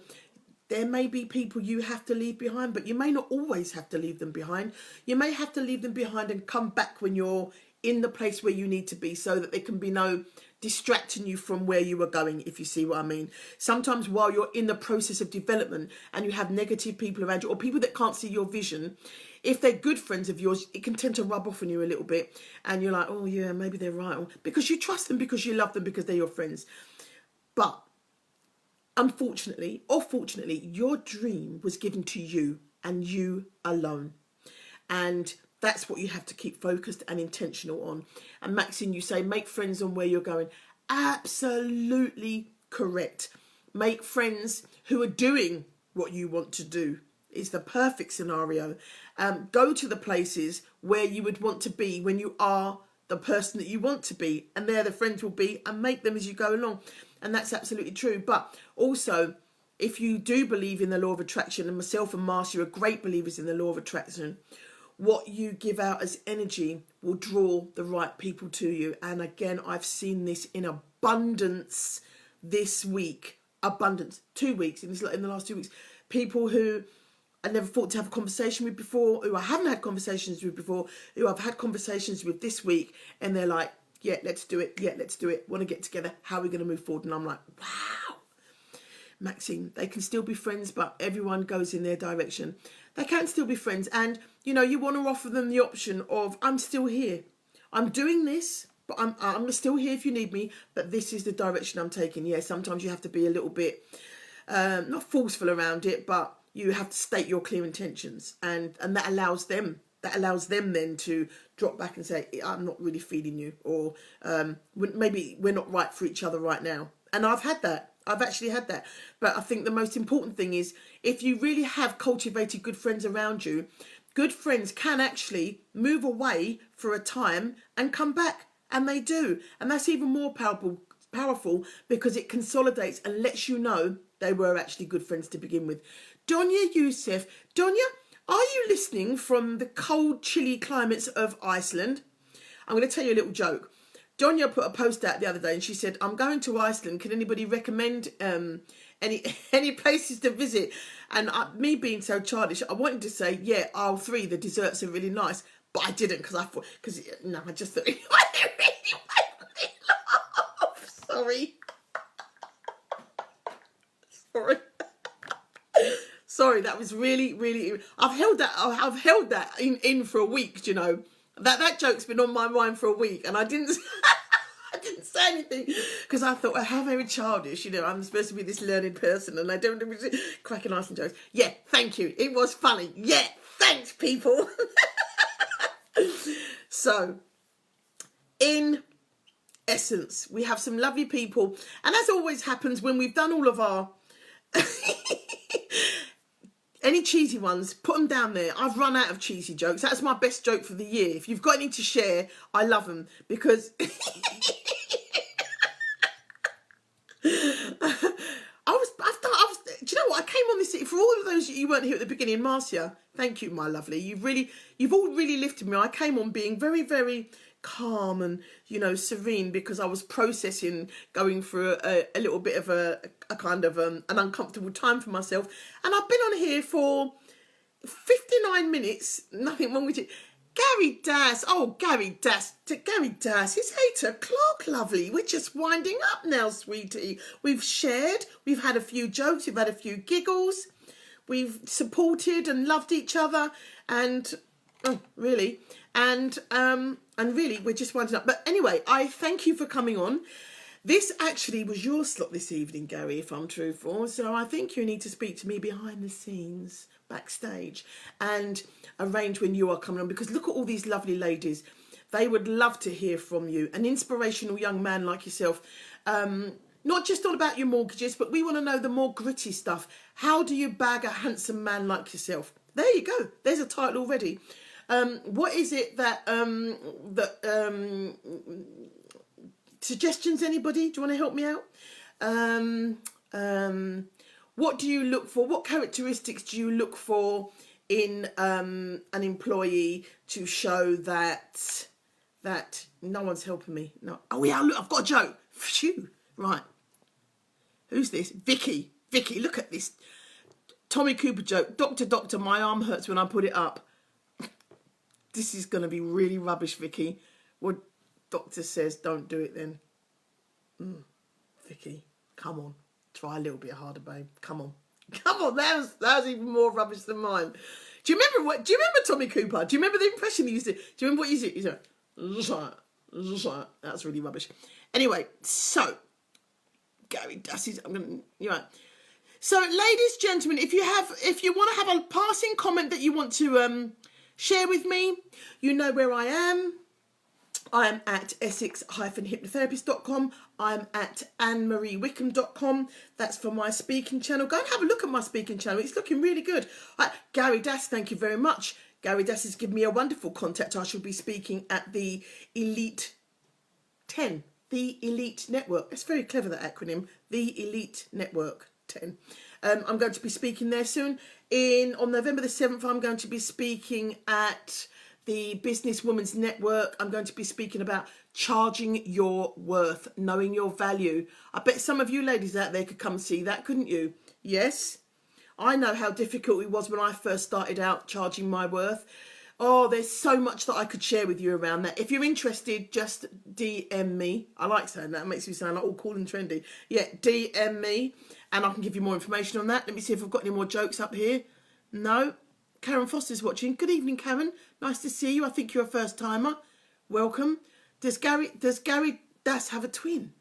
there may be people you have to leave behind, but you may not always have to leave them behind. You may have to leave them behind and come back when you're in the place where you need to be, so that there can be no distracting you from where you are going, if you see what I mean. Sometimes while you're in the process of development and you have negative people around you or people that can't see your vision, if they're good friends of yours, it can tend to rub off on you a little bit and you're like, oh yeah, maybe they're right, because you trust them, because you love them, because they're your friends. But unfortunately or fortunately, your dream was given to you and you alone, and that's what you have to keep focused and intentional on. And Maxine, you say make friends on where you're going. Absolutely correct. Make friends who are doing what you want to do. It's the perfect scenario. Go to the places where you would want to be when you are the person that you want to be, and there the friends will be, and make them as you go along. And that's absolutely true. But also, if you do believe in the law of attraction, and myself and Marcia are great believers in the law of attraction, what you give out as energy will draw the right people to you. And again, I've seen this in abundance this week. Abundance. 2 weeks, in the last 2 weeks. People who I never thought to have a conversation with before, who I haven't had conversations with before, who I've had conversations with this week, and they're like, yeah, let's do it. Yeah, let's do it. Want to get together. How are we going to move forward? And I'm like, wow. Maxine, they can still be friends, but everyone goes in their direction. They can still be friends. And, you know, you want to offer them the option of, I'm still here. I'm doing this, but I'm still here if you need me. But this is the direction I'm taking. Yeah, sometimes you have to be a little bit, not forceful around it, but you have to state your clear intentions. And that allows them then to drop back and say, I'm not really feeling you. Or maybe we're not right for each other right now. And I've had that. I've actually had that. But I think the most important thing is, if you really have cultivated good friends around you, good friends can actually move away for a time and come back. And they do. And that's even more powerful because it consolidates and lets you know they were actually good friends to begin with. Donya Youssef. Donya, are you listening from the cold, chilly climates of Iceland? I'm going to tell you a little joke. Donya put a post out the other day and she said, I'm going to Iceland. Can anybody recommend any places to visit? And me being so childish, I wanted to say, yeah, Isle 3, the desserts are really nice. But I didn't because I just thought, I really laugh. Sorry. Sorry, that was really, really, I've held that in for a week, you know. That joke's been on my mind for a week, and I didn't say anything because I thought, well, how very childish, you know. I'm supposed to be this learned person, and I don't crack an Iceland jokes. Yeah, thank you. It was funny. Yeah, thanks, people. So, in essence, we have some lovely people, and as always happens when we've done all of our any cheesy ones, put them down there. I've run out of cheesy jokes. That's my best joke for the year. If you've got any to share, I love them because I was those you weren't here at the beginning, Marcia, thank you, my lovely. You've all really lifted me. I came on being very, very calm and, you know, serene, because I was processing, going through a little bit of a kind of an uncomfortable time for myself. And I've been on here for 59 minutes, nothing wrong with it. Gary Das, Gary Das, it's 8 o'clock, lovely. We're just winding up now, sweetie. We've shared, we've had a few jokes, we've had a few giggles, we've supported and loved each other, and really, and really, we're just winding up. But anyway, I thank you for coming on. This actually was your slot this evening, Gary, if I'm truthful. So I think you need to speak to me behind the scenes, backstage, and arrange when you are coming on, because look at all these lovely ladies. They would love to hear from you. An inspirational young man like yourself, not just all about your mortgages, but we want to know the more gritty stuff. How do you bag a handsome man like yourself? There you go. There's a title already. What is it that suggestions, anybody? Do you want to help me out? What do you look for? What characteristics do you look for in an employee to show that no one's helping me? No. Oh yeah, look, I've got a joke. Phew. Right. Who's this? Vicky. Vicky, look at this. Tommy Cooper joke. Doctor, my arm hurts when I put it up. This is going to be really rubbish, Vicky. Well, doctor says don't do it then. Vicky, come on. Try a little bit harder, babe. Come on. That was even more rubbish than mine. Do you remember Tommy Cooper? Do you remember the impression he used to? Do you remember what he used to? He said, that's really rubbish. Anyway, so Gary Dassey's. You're right. So, ladies, gentlemen, if you want to have a passing comment that you want to share with me, you know where I am. I am at essex-hypnotherapist.com. I'm at annemariewickham.com. That's for my speaking channel. Go and have a look at my speaking channel. It's looking really good. Gary Dass, thank you very much. Gary Dass has given me a wonderful contact. I shall be speaking at the Elite 10, the Elite Network. It's very clever, that acronym, the Elite Network 10. I'm going to be speaking there soon. On November the 7th, I'm going to be speaking at the Business Women's Network. I'm going to be speaking about charging your worth, knowing your value. I bet some of you ladies out there could come see that, couldn't you? Yes. I know how difficult it was when I first started out charging my worth. Oh, there's so much that I could share with you around that. If you're interested, just DM me. I like saying that. It makes me sound like all cool and trendy. Yeah, DM me and I can give you more information on that. Let me see if I've got any more jokes up here. No. Karen Foster's watching. Good evening, Karen. Nice to see you. I think you're a first timer. Welcome. Does Gary Dass have a twin?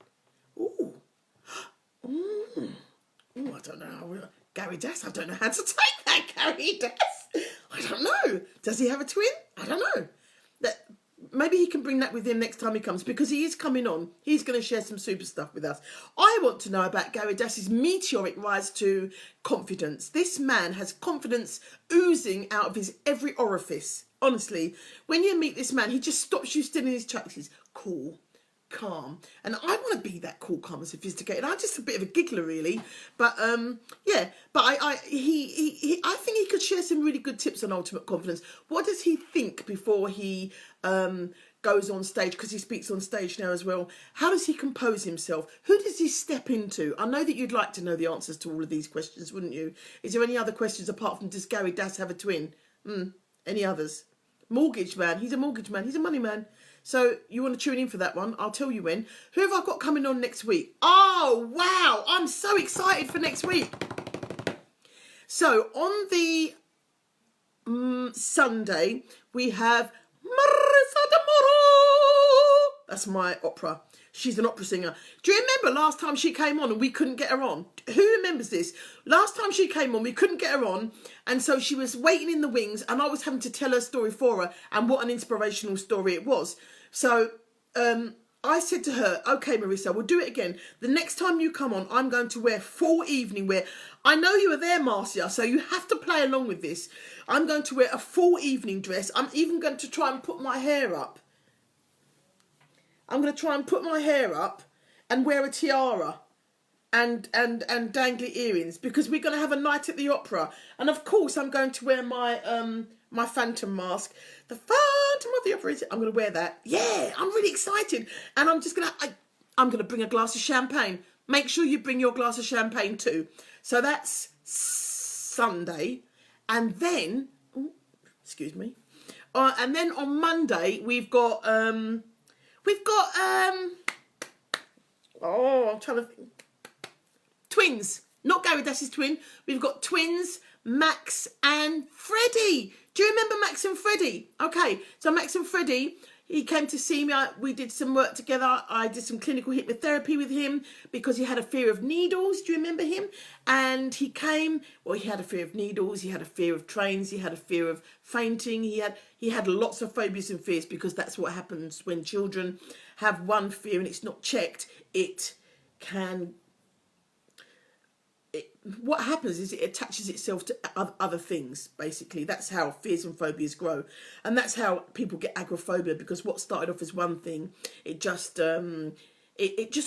Ooh. Ooh. Ooh, I don't know. Gary Dass, I don't know how to take that, Gary Dass. I don't know. Does he have a twin? I don't know. Maybe he can bring that with him next time he comes, because he is coming on. He's going to share some super stuff with us. I want to know about Gary Dass's meteoric rise to confidence. This man has confidence oozing out of his every orifice. Honestly, when you meet this man, he just stops you still in his tracks. He's cool, calm, and I want to be that cool, calm, and sophisticated. I'm just a bit of a giggler, really, but yeah. But I think he could share some really good tips on ultimate confidence. What does he think before he goes on stage? Because he speaks on stage now as well. How does he compose himself? Who does he step into? I know that you'd like to know the answers to all of these questions, wouldn't you? Is there any other questions apart from does Gary Dass have a twin? Any others? Mortgage man. He's a mortgage man. He's a money man. So you want to tune in for that one? I'll tell you when. Who have I got coming on next week? Oh, wow. I'm so excited for next week. So on the Sunday, we have Marissa de Moro. That's my opera. She's an opera singer. Do you remember last time she came on and we couldn't get her on? Who remembers this? Last time she came on, we couldn't get her on. And so she was waiting in the wings and I was having to tell her story for her, and what an inspirational story it was. So I said to her, okay, Marissa, we'll do it again. The next time you come on, I'm going to wear full evening wear. I know you were there, Marcia, so you have to play along with this. I'm going to wear a full evening dress. I'm even going to try and put my hair up. I'm going to try and put my hair up and wear a tiara. and dangly earrings, because we're going to have a night at the opera. And of course I'm going to wear my my Phantom mask. The Phantom of the Opera. I'm going to wear that. Yeah, I'm really excited. And I'm just going to, I'm going to bring a glass of champagne. Make sure you bring your glass of champagne too. So that's Sunday. And then, excuse me. And then on Monday, we've got, oh, I'm trying to think. Twins. Not Gary Dash's twin. We've got twins, Max and Freddie. Do you remember Max and Freddie? Okay, so Max and Freddie, he came to see me. We did some work together. I did some clinical hypnotherapy with him because he had a fear of needles. Do you remember him? And he came, well, he had a fear of needles. He had a fear of trains. He had a fear of fainting. He had lots of phobias and fears, because that's what happens when children have one fear and it's not checked. What happens is it attaches itself to other things, basically. That's how fears and phobias grow. And that's how people get agoraphobia, because what started off as one thing, it just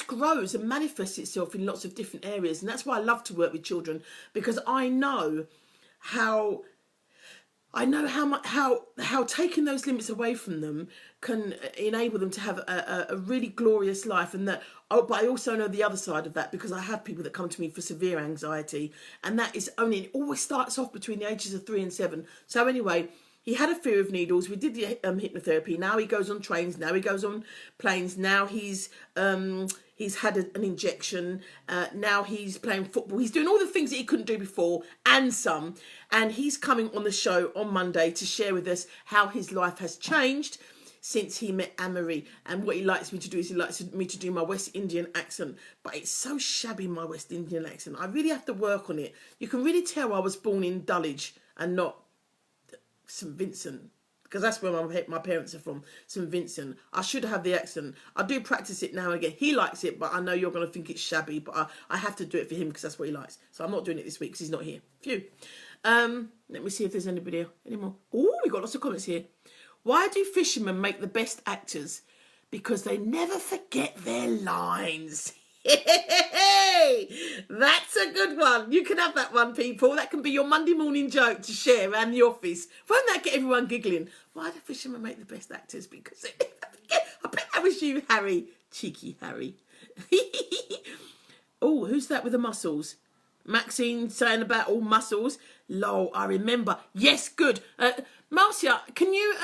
grows and manifests itself in lots of different areas. And that's why I love to work with children, because I know how taking those limits away from them can enable them to have a really glorious life. And that, but I also know the other side of that, because I have people that come to me for severe anxiety, and that is it always starts off between the ages of 3 and 7. So anyway, he had a fear of needles. We did the hypnotherapy. Now he goes on trains. Now he goes on planes. Now he's had an injection. Now he's playing football. He's doing all the things that he couldn't do before, and some. And he's coming on the show on Monday to share with us how his life has changed since he met Anne-Marie. And what he likes me to do is he likes me to do my West Indian accent. But it's so shabby, my West Indian accent. I really have to work on it. You can really tell I was born in Dulwich and not St Vincent, because that's where my parents are from, St Vincent. I should have the accent. I do practice it now and again. He likes it, but I know you're going to think it's shabby, but I have to do it for him because that's what he likes. So I'm not doing it this week because he's not here. Phew. Let me see if there's anybody anymore. Oh, we got lots of comments here. Why do fishermen make the best actors? Because they never forget their lines. Hey, that's a good one. You can have that one, people. That can be your Monday morning joke to share around the office. Won't that get everyone giggling? Why do fishermen make the best actors? Because they never forget. I bet that was you, Harry. Cheeky Harry. Oh, who's that with the muscles? Maxine saying about all muscles. Lol, I remember. Yes, good. Marcia, can you,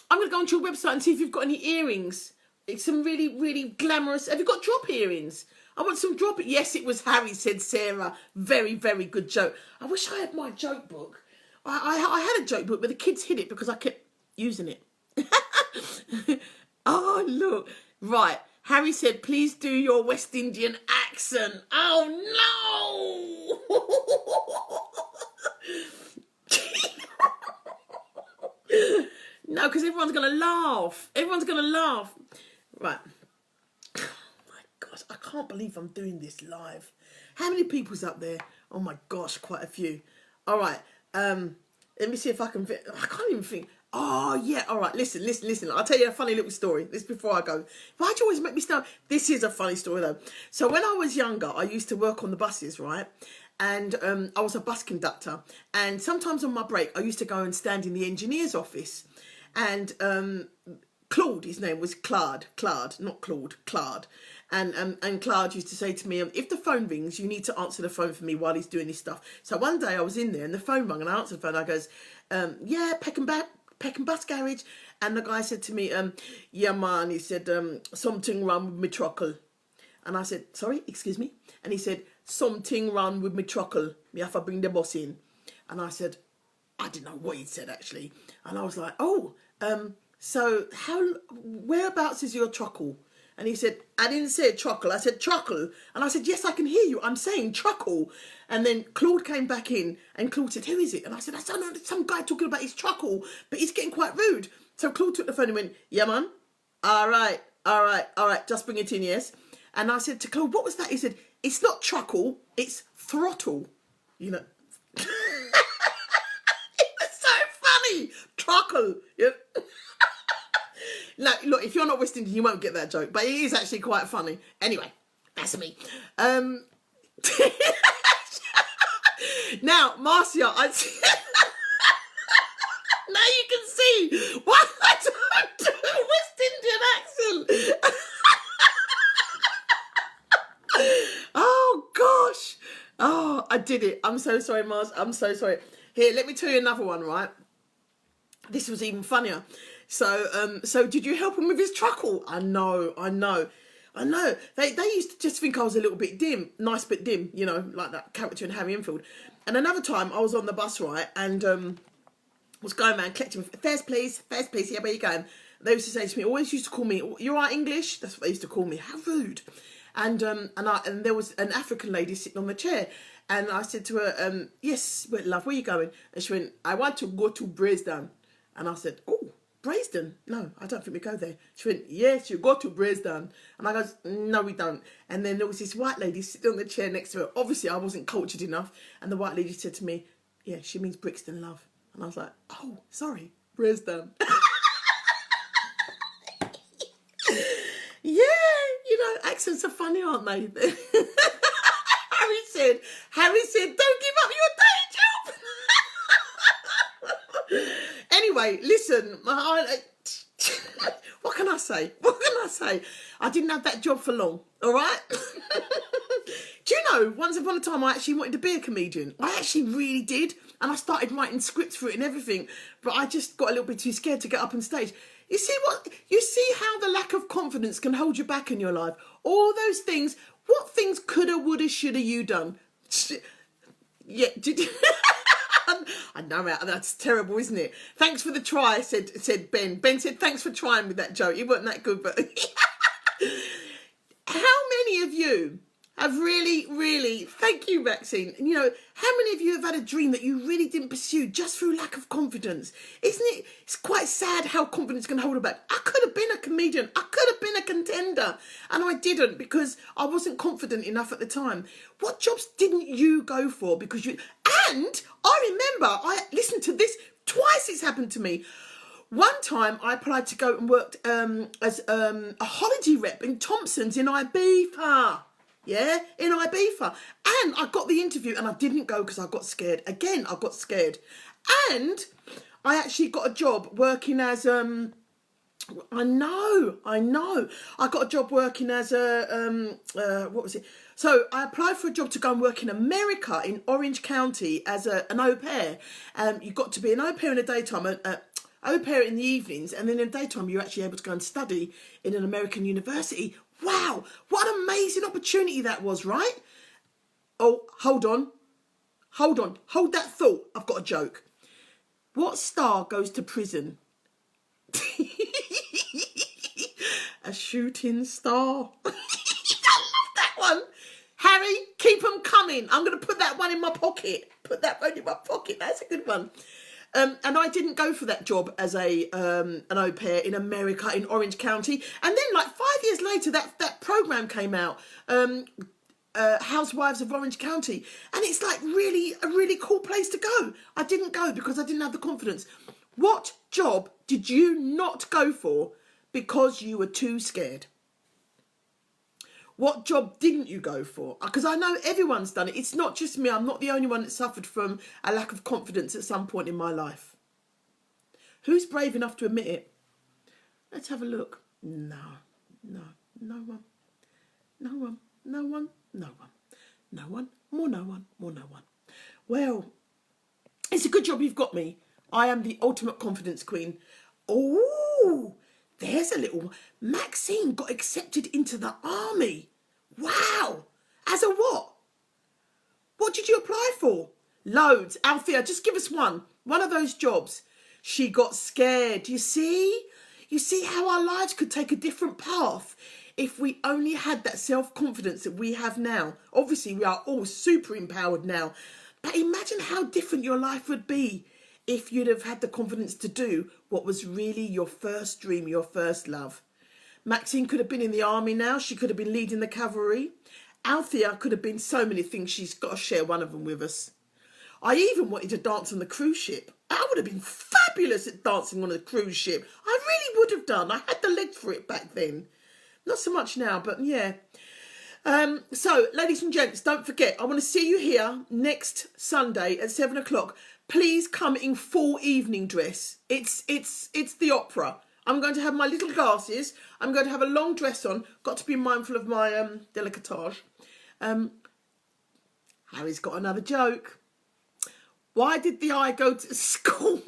I'm going to go onto your website and see if you've got any earrings. It's some really, really glamorous. Have you got drop earrings? I want some drop. Yes, it was Harry, said Sarah. Very, very good joke. I wish I had my joke book. I had a joke book, but the kids hid it because I kept using it. Oh, look. Right. Harry said, please do your West Indian accent. Oh, no. No, because everyone's going to laugh. Everyone's going to laugh. Right. Oh, my gosh. I can't believe I'm doing this live. How many people's up there? Oh, my gosh. Quite a few. All right. Let me see if I can... I can't even think... Oh, yeah. All right. Listen. I'll tell you a funny little story. This before I go. Why'd you always make me start? This is a funny story, though. So when I was younger, I used to work on the buses, right? And I was a bus conductor. And sometimes on my break, I used to go and stand in the engineer's office. And Claude, his name was Claude, not Claude, Claude. And Claude used to say to me, if the phone rings, you need to answer the phone for me while he's doing this stuff. So one day I was in there and the phone rang and I answered the phone. I goes, yeah, Peckham Bus Garage. And the guy said to me, yeah, man, he said, something wrong with me truckle. And I said, sorry, excuse me. And he said, something wrong with me truckle. Me have to bring the bus in. And I said, I didn't know what he'd said, actually. And I was like, oh, so whereabouts is your truckle? And he said, I didn't say truckle, I said truckle. And I said, yes, I can hear you, I'm saying truckle. And then Claude came back in and Claude said, who is it? And I said, I don't know, some guy talking about his truckle, but he's getting quite rude. So Claude took the phone and went, yeah, man, all right, just bring it in, yes. And I said to Claude, what was that? He said, it's not truckle, it's throttle, you know. Truckle. Yeah. Now, look, if you're not West Indian, you won't get that joke, but it is actually quite funny. Anyway, that's me. Now, Marcia, now you can see why I don't do a West Indian accent. Oh, gosh. Oh, I did it. I'm so sorry, Mars. I'm so sorry. Here, let me tell you another one, right? This was even funnier. So did you help him with his truckle? I know. They used to just think I was a little bit dim, nice bit dim, you know, like that character in Harry Enfield. And another time I was on the bus, right, and was going around collecting fares, please, yeah, where you going? They used to say to me, always used to call me, "You're right, English?" That's what they used to call me. How rude. And there was an African lady sitting on the chair, and I said to her, "Yes, but love, where you going?" And she went, "I want to go to Brisbane." And I said, "Oh, Brisbane? No, I don't think we go there." She went, "Yes, you go to Brisbane." And I goes, "No, we don't." And then there was this white lady sitting on the chair next to her. Obviously, I wasn't cultured enough. And the white lady said to me, "Yeah, she means Brixton, love." And I was like, "Oh, sorry, Brisbane." Yeah, you know, accents are funny, aren't they? Harry said, "Don't give up your day job." Anyway, listen, what can I say? I didn't have that job for long, all right? Do you know, once upon a time, I actually wanted to be a comedian. I actually really did. And I started writing scripts for it and everything. But I just got a little bit too scared to get up on stage. You see how the lack of confidence can hold you back in your life? All those things, what things coulda, woulda, shoulda you done? Yeah, I know that's terrible, isn't it? Thanks for the try, said Ben. Ben said, "Thanks for trying with that joke. It wasn't that good, but..." How many of you have really, thank you, Maxine. You know, how many of you have had a dream that you really didn't pursue just through lack of confidence? Isn't it? It's quite sad how confidence can hold you back. I could have been a comedian. I could have been a contender. And I didn't because I wasn't confident enough at the time. What jobs didn't you go for because you... And I remember, I listened to this, twice it's happened to me. One time I applied to go and worked as a holiday rep in Thompson's in Ibiza. Yeah, in Ibiza. And I got the interview and I didn't go because I got scared. Again, I got scared. And I actually got a job working as... I know. I got a job working as what was it? So I applied for a job to go and work in America, in Orange County, as an au pair. You got to be an au pair in the daytime, au pair in the evenings, and then in the daytime you're actually able to go and study in an American university. Wow, what an amazing opportunity that was, right? Oh, hold on, hold that thought. I've got a joke. What star goes to prison? A shooting star. I love that one. Harry, keep them coming. I'm going to put that one in my pocket. That's a good one. And I didn't go for that job as an au pair in America, in Orange County. And then, like 5 years later, that program came out, Housewives of Orange County. And it's like really a really cool place to go. I didn't go because I didn't have the confidence. What job did you not go for because you were too scared? What job didn't you go for? Because I know everyone's done it. It's not just me. I'm not the only one that suffered from a lack of confidence at some point in my life. Who's brave enough to admit it? Let's have a look. No one. Well, it's a good job you've got me. I am the ultimate confidence queen. Oh, there's a little... Maxine got accepted into the army. Wow. As a what? What did you apply for? Loads. Althea, just give us one. One of those jobs. She got scared. You see? You see how our lives could take a different path if we only had that self-confidence that we have now. Obviously, we are all super empowered now. But imagine how different your life would be if you'd have had the confidence to do what was really your first dream, your first love. Maxine could have been in the army now. She could have been leading the cavalry. Althea could have been so many things. She's got to share one of them with us. I even wanted to dance on the cruise ship. I would have been fabulous at dancing on a cruise ship. I really would have done. I had the legs for it back then. Not so much now, but yeah. So, ladies and gents, don't forget, I want to see you here next Sunday at 7 o'clock. Please come in full evening dress. It's the opera. I'm going to have my little glasses. I'm going to have a long dress on. Got to be mindful of my décolletage. Harry's got another joke. Why did the eye go to school?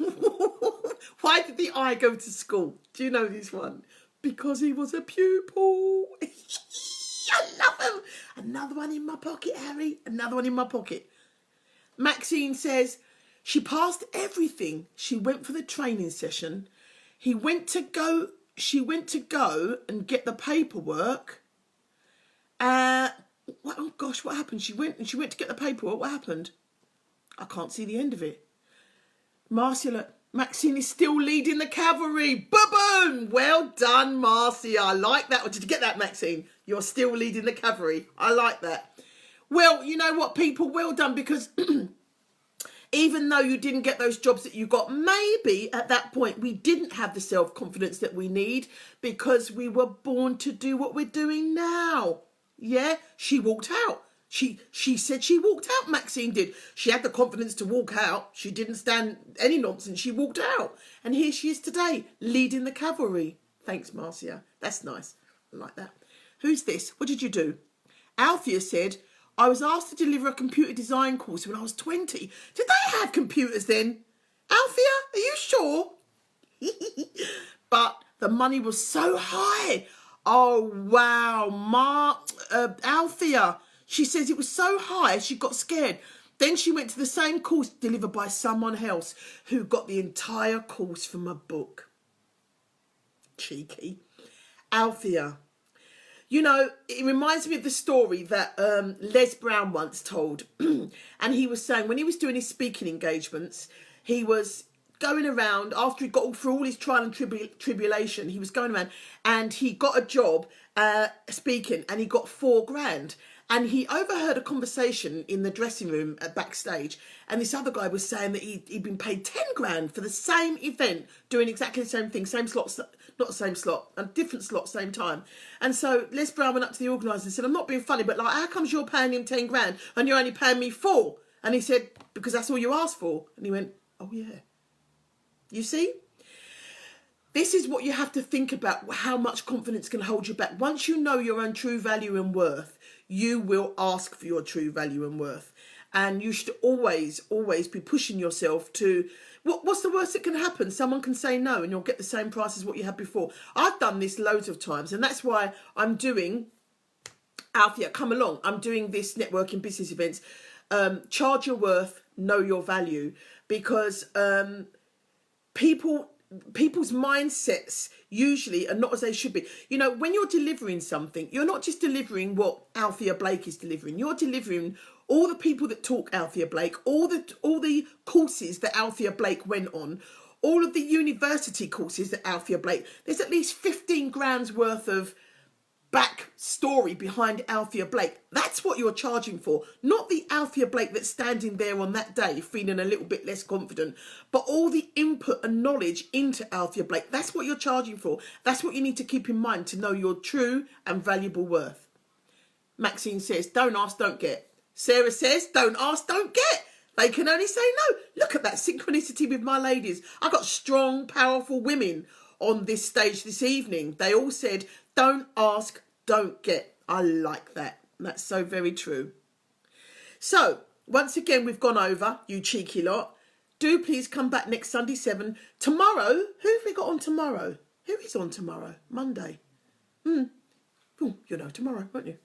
Why did the eye go to school? Do you know this one? Because he was a pupil. I love him. Another one in my pocket, Harry. Another one in my pocket. Maxine says she passed everything. She went for the training session. She went to go and get the paperwork. Oh gosh, what happened? She went to get the paperwork. What happened? I can't see the end of it. Marcia, Maxine is still leading the cavalry. Boom! Well done, Marcia. I like that. Or did you get that, Maxine? You're still leading the cavalry. I like that. Well, you know what, people? Well done, because even though you didn't get those jobs that you got, maybe at that point we didn't have the self-confidence that we need because we were born to do what we're doing now. Yeah, she walked out. She said she walked out, Maxine did. She had the confidence to walk out. She didn't stand any nonsense. She walked out. And here she is today, leading the cavalry. Thanks, Marcia. That's nice. I like that. Who's this? What did you do? Althea said, I was asked to deliver a computer design course when I was 20. Did they have computers then? Althea, are you sure? But the money was so high. Oh, wow. Althea, she says it was so high, she got scared. Then she went to the same course delivered by someone else who got the entire course from a book. Cheeky. Althea. You know, it reminds me of the story that Les Brown once told. And he was saying when he was doing his speaking engagements, he was going around after he got through all his trial and tribulation. He was going around and he got a job speaking and he got $4,000. And he overheard a conversation in the dressing room backstage. And this other guy was saying that he'd been paid $10,000 for the same event, doing exactly the same thing, same slot, not the same slot, a different slot, same time. And so Les Brown went up to the organiser and said, I'm not being funny, but like, how comes you're paying him $10,000 and you're only paying me $4,000? And he said, because that's all you asked for. And he went, oh yeah. You see? This is what you have to think about, how much confidence can hold you back. Once you know your own true value and worth, you will ask for your true value and worth. And you should always, always be pushing yourself to, what's the worst that can happen? Someone can say no and you'll get the same price as what you had before. I've done this loads of times, and that's why I'm doing, Althea, come along. I'm doing this networking business events. Charge your worth, know your value, because people's mindsets usually are not as they should be. You know, when you're delivering something, you're not just delivering what Althea Blake is delivering. You're delivering all the people that talk Althea Blake, all the courses that Althea Blake went on, all of the university courses that Althea Blake. There's at least 15 grand's worth of back story behind Althea Blake. That's what you're charging for, not the Althea Blake that's standing there on that day feeling a little bit less confident, but all the input and knowledge into Althea Blake. That's what you're charging for. That's what you need to keep in mind to know your true and valuable worth. Maxine says, don't ask, don't get. Sarah says, don't ask, don't get. They can only say no. Look at that synchronicity with my ladies. I got strong, powerful women on this stage this evening. They all said, don't ask, don't get. I like that. That's so very true. So, once again, we've gone over, you cheeky lot. Do please come back next Sunday 7. Tomorrow, who have we got on tomorrow? Who is on tomorrow? Monday. Oh, you'll know tomorrow, won't you?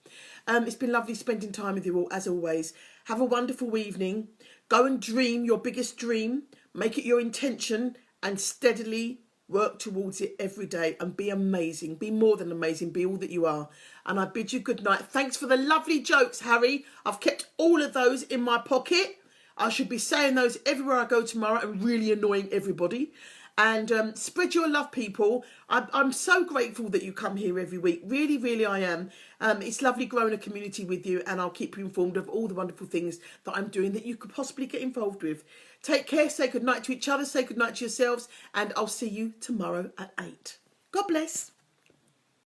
It's been lovely spending time with you all, as always. Have a wonderful evening. Go and dream your biggest dream. Make it your intention and steadily work towards it every day and be amazing. Be more than amazing. Be all that you are. And I bid you good night. Thanks for the lovely jokes, Harry. I've kept all of those in my pocket. I should be saying those everywhere I go tomorrow and really annoying everybody. And spread your love, people. I'm so grateful that you come here every week. Really, really I am. It's lovely growing a community with you, and I'll keep you informed of all the wonderful things that I'm doing that you could possibly get involved with. Take care, say good night to each other, say good night to yourselves, and I'll see you tomorrow at 8. God bless.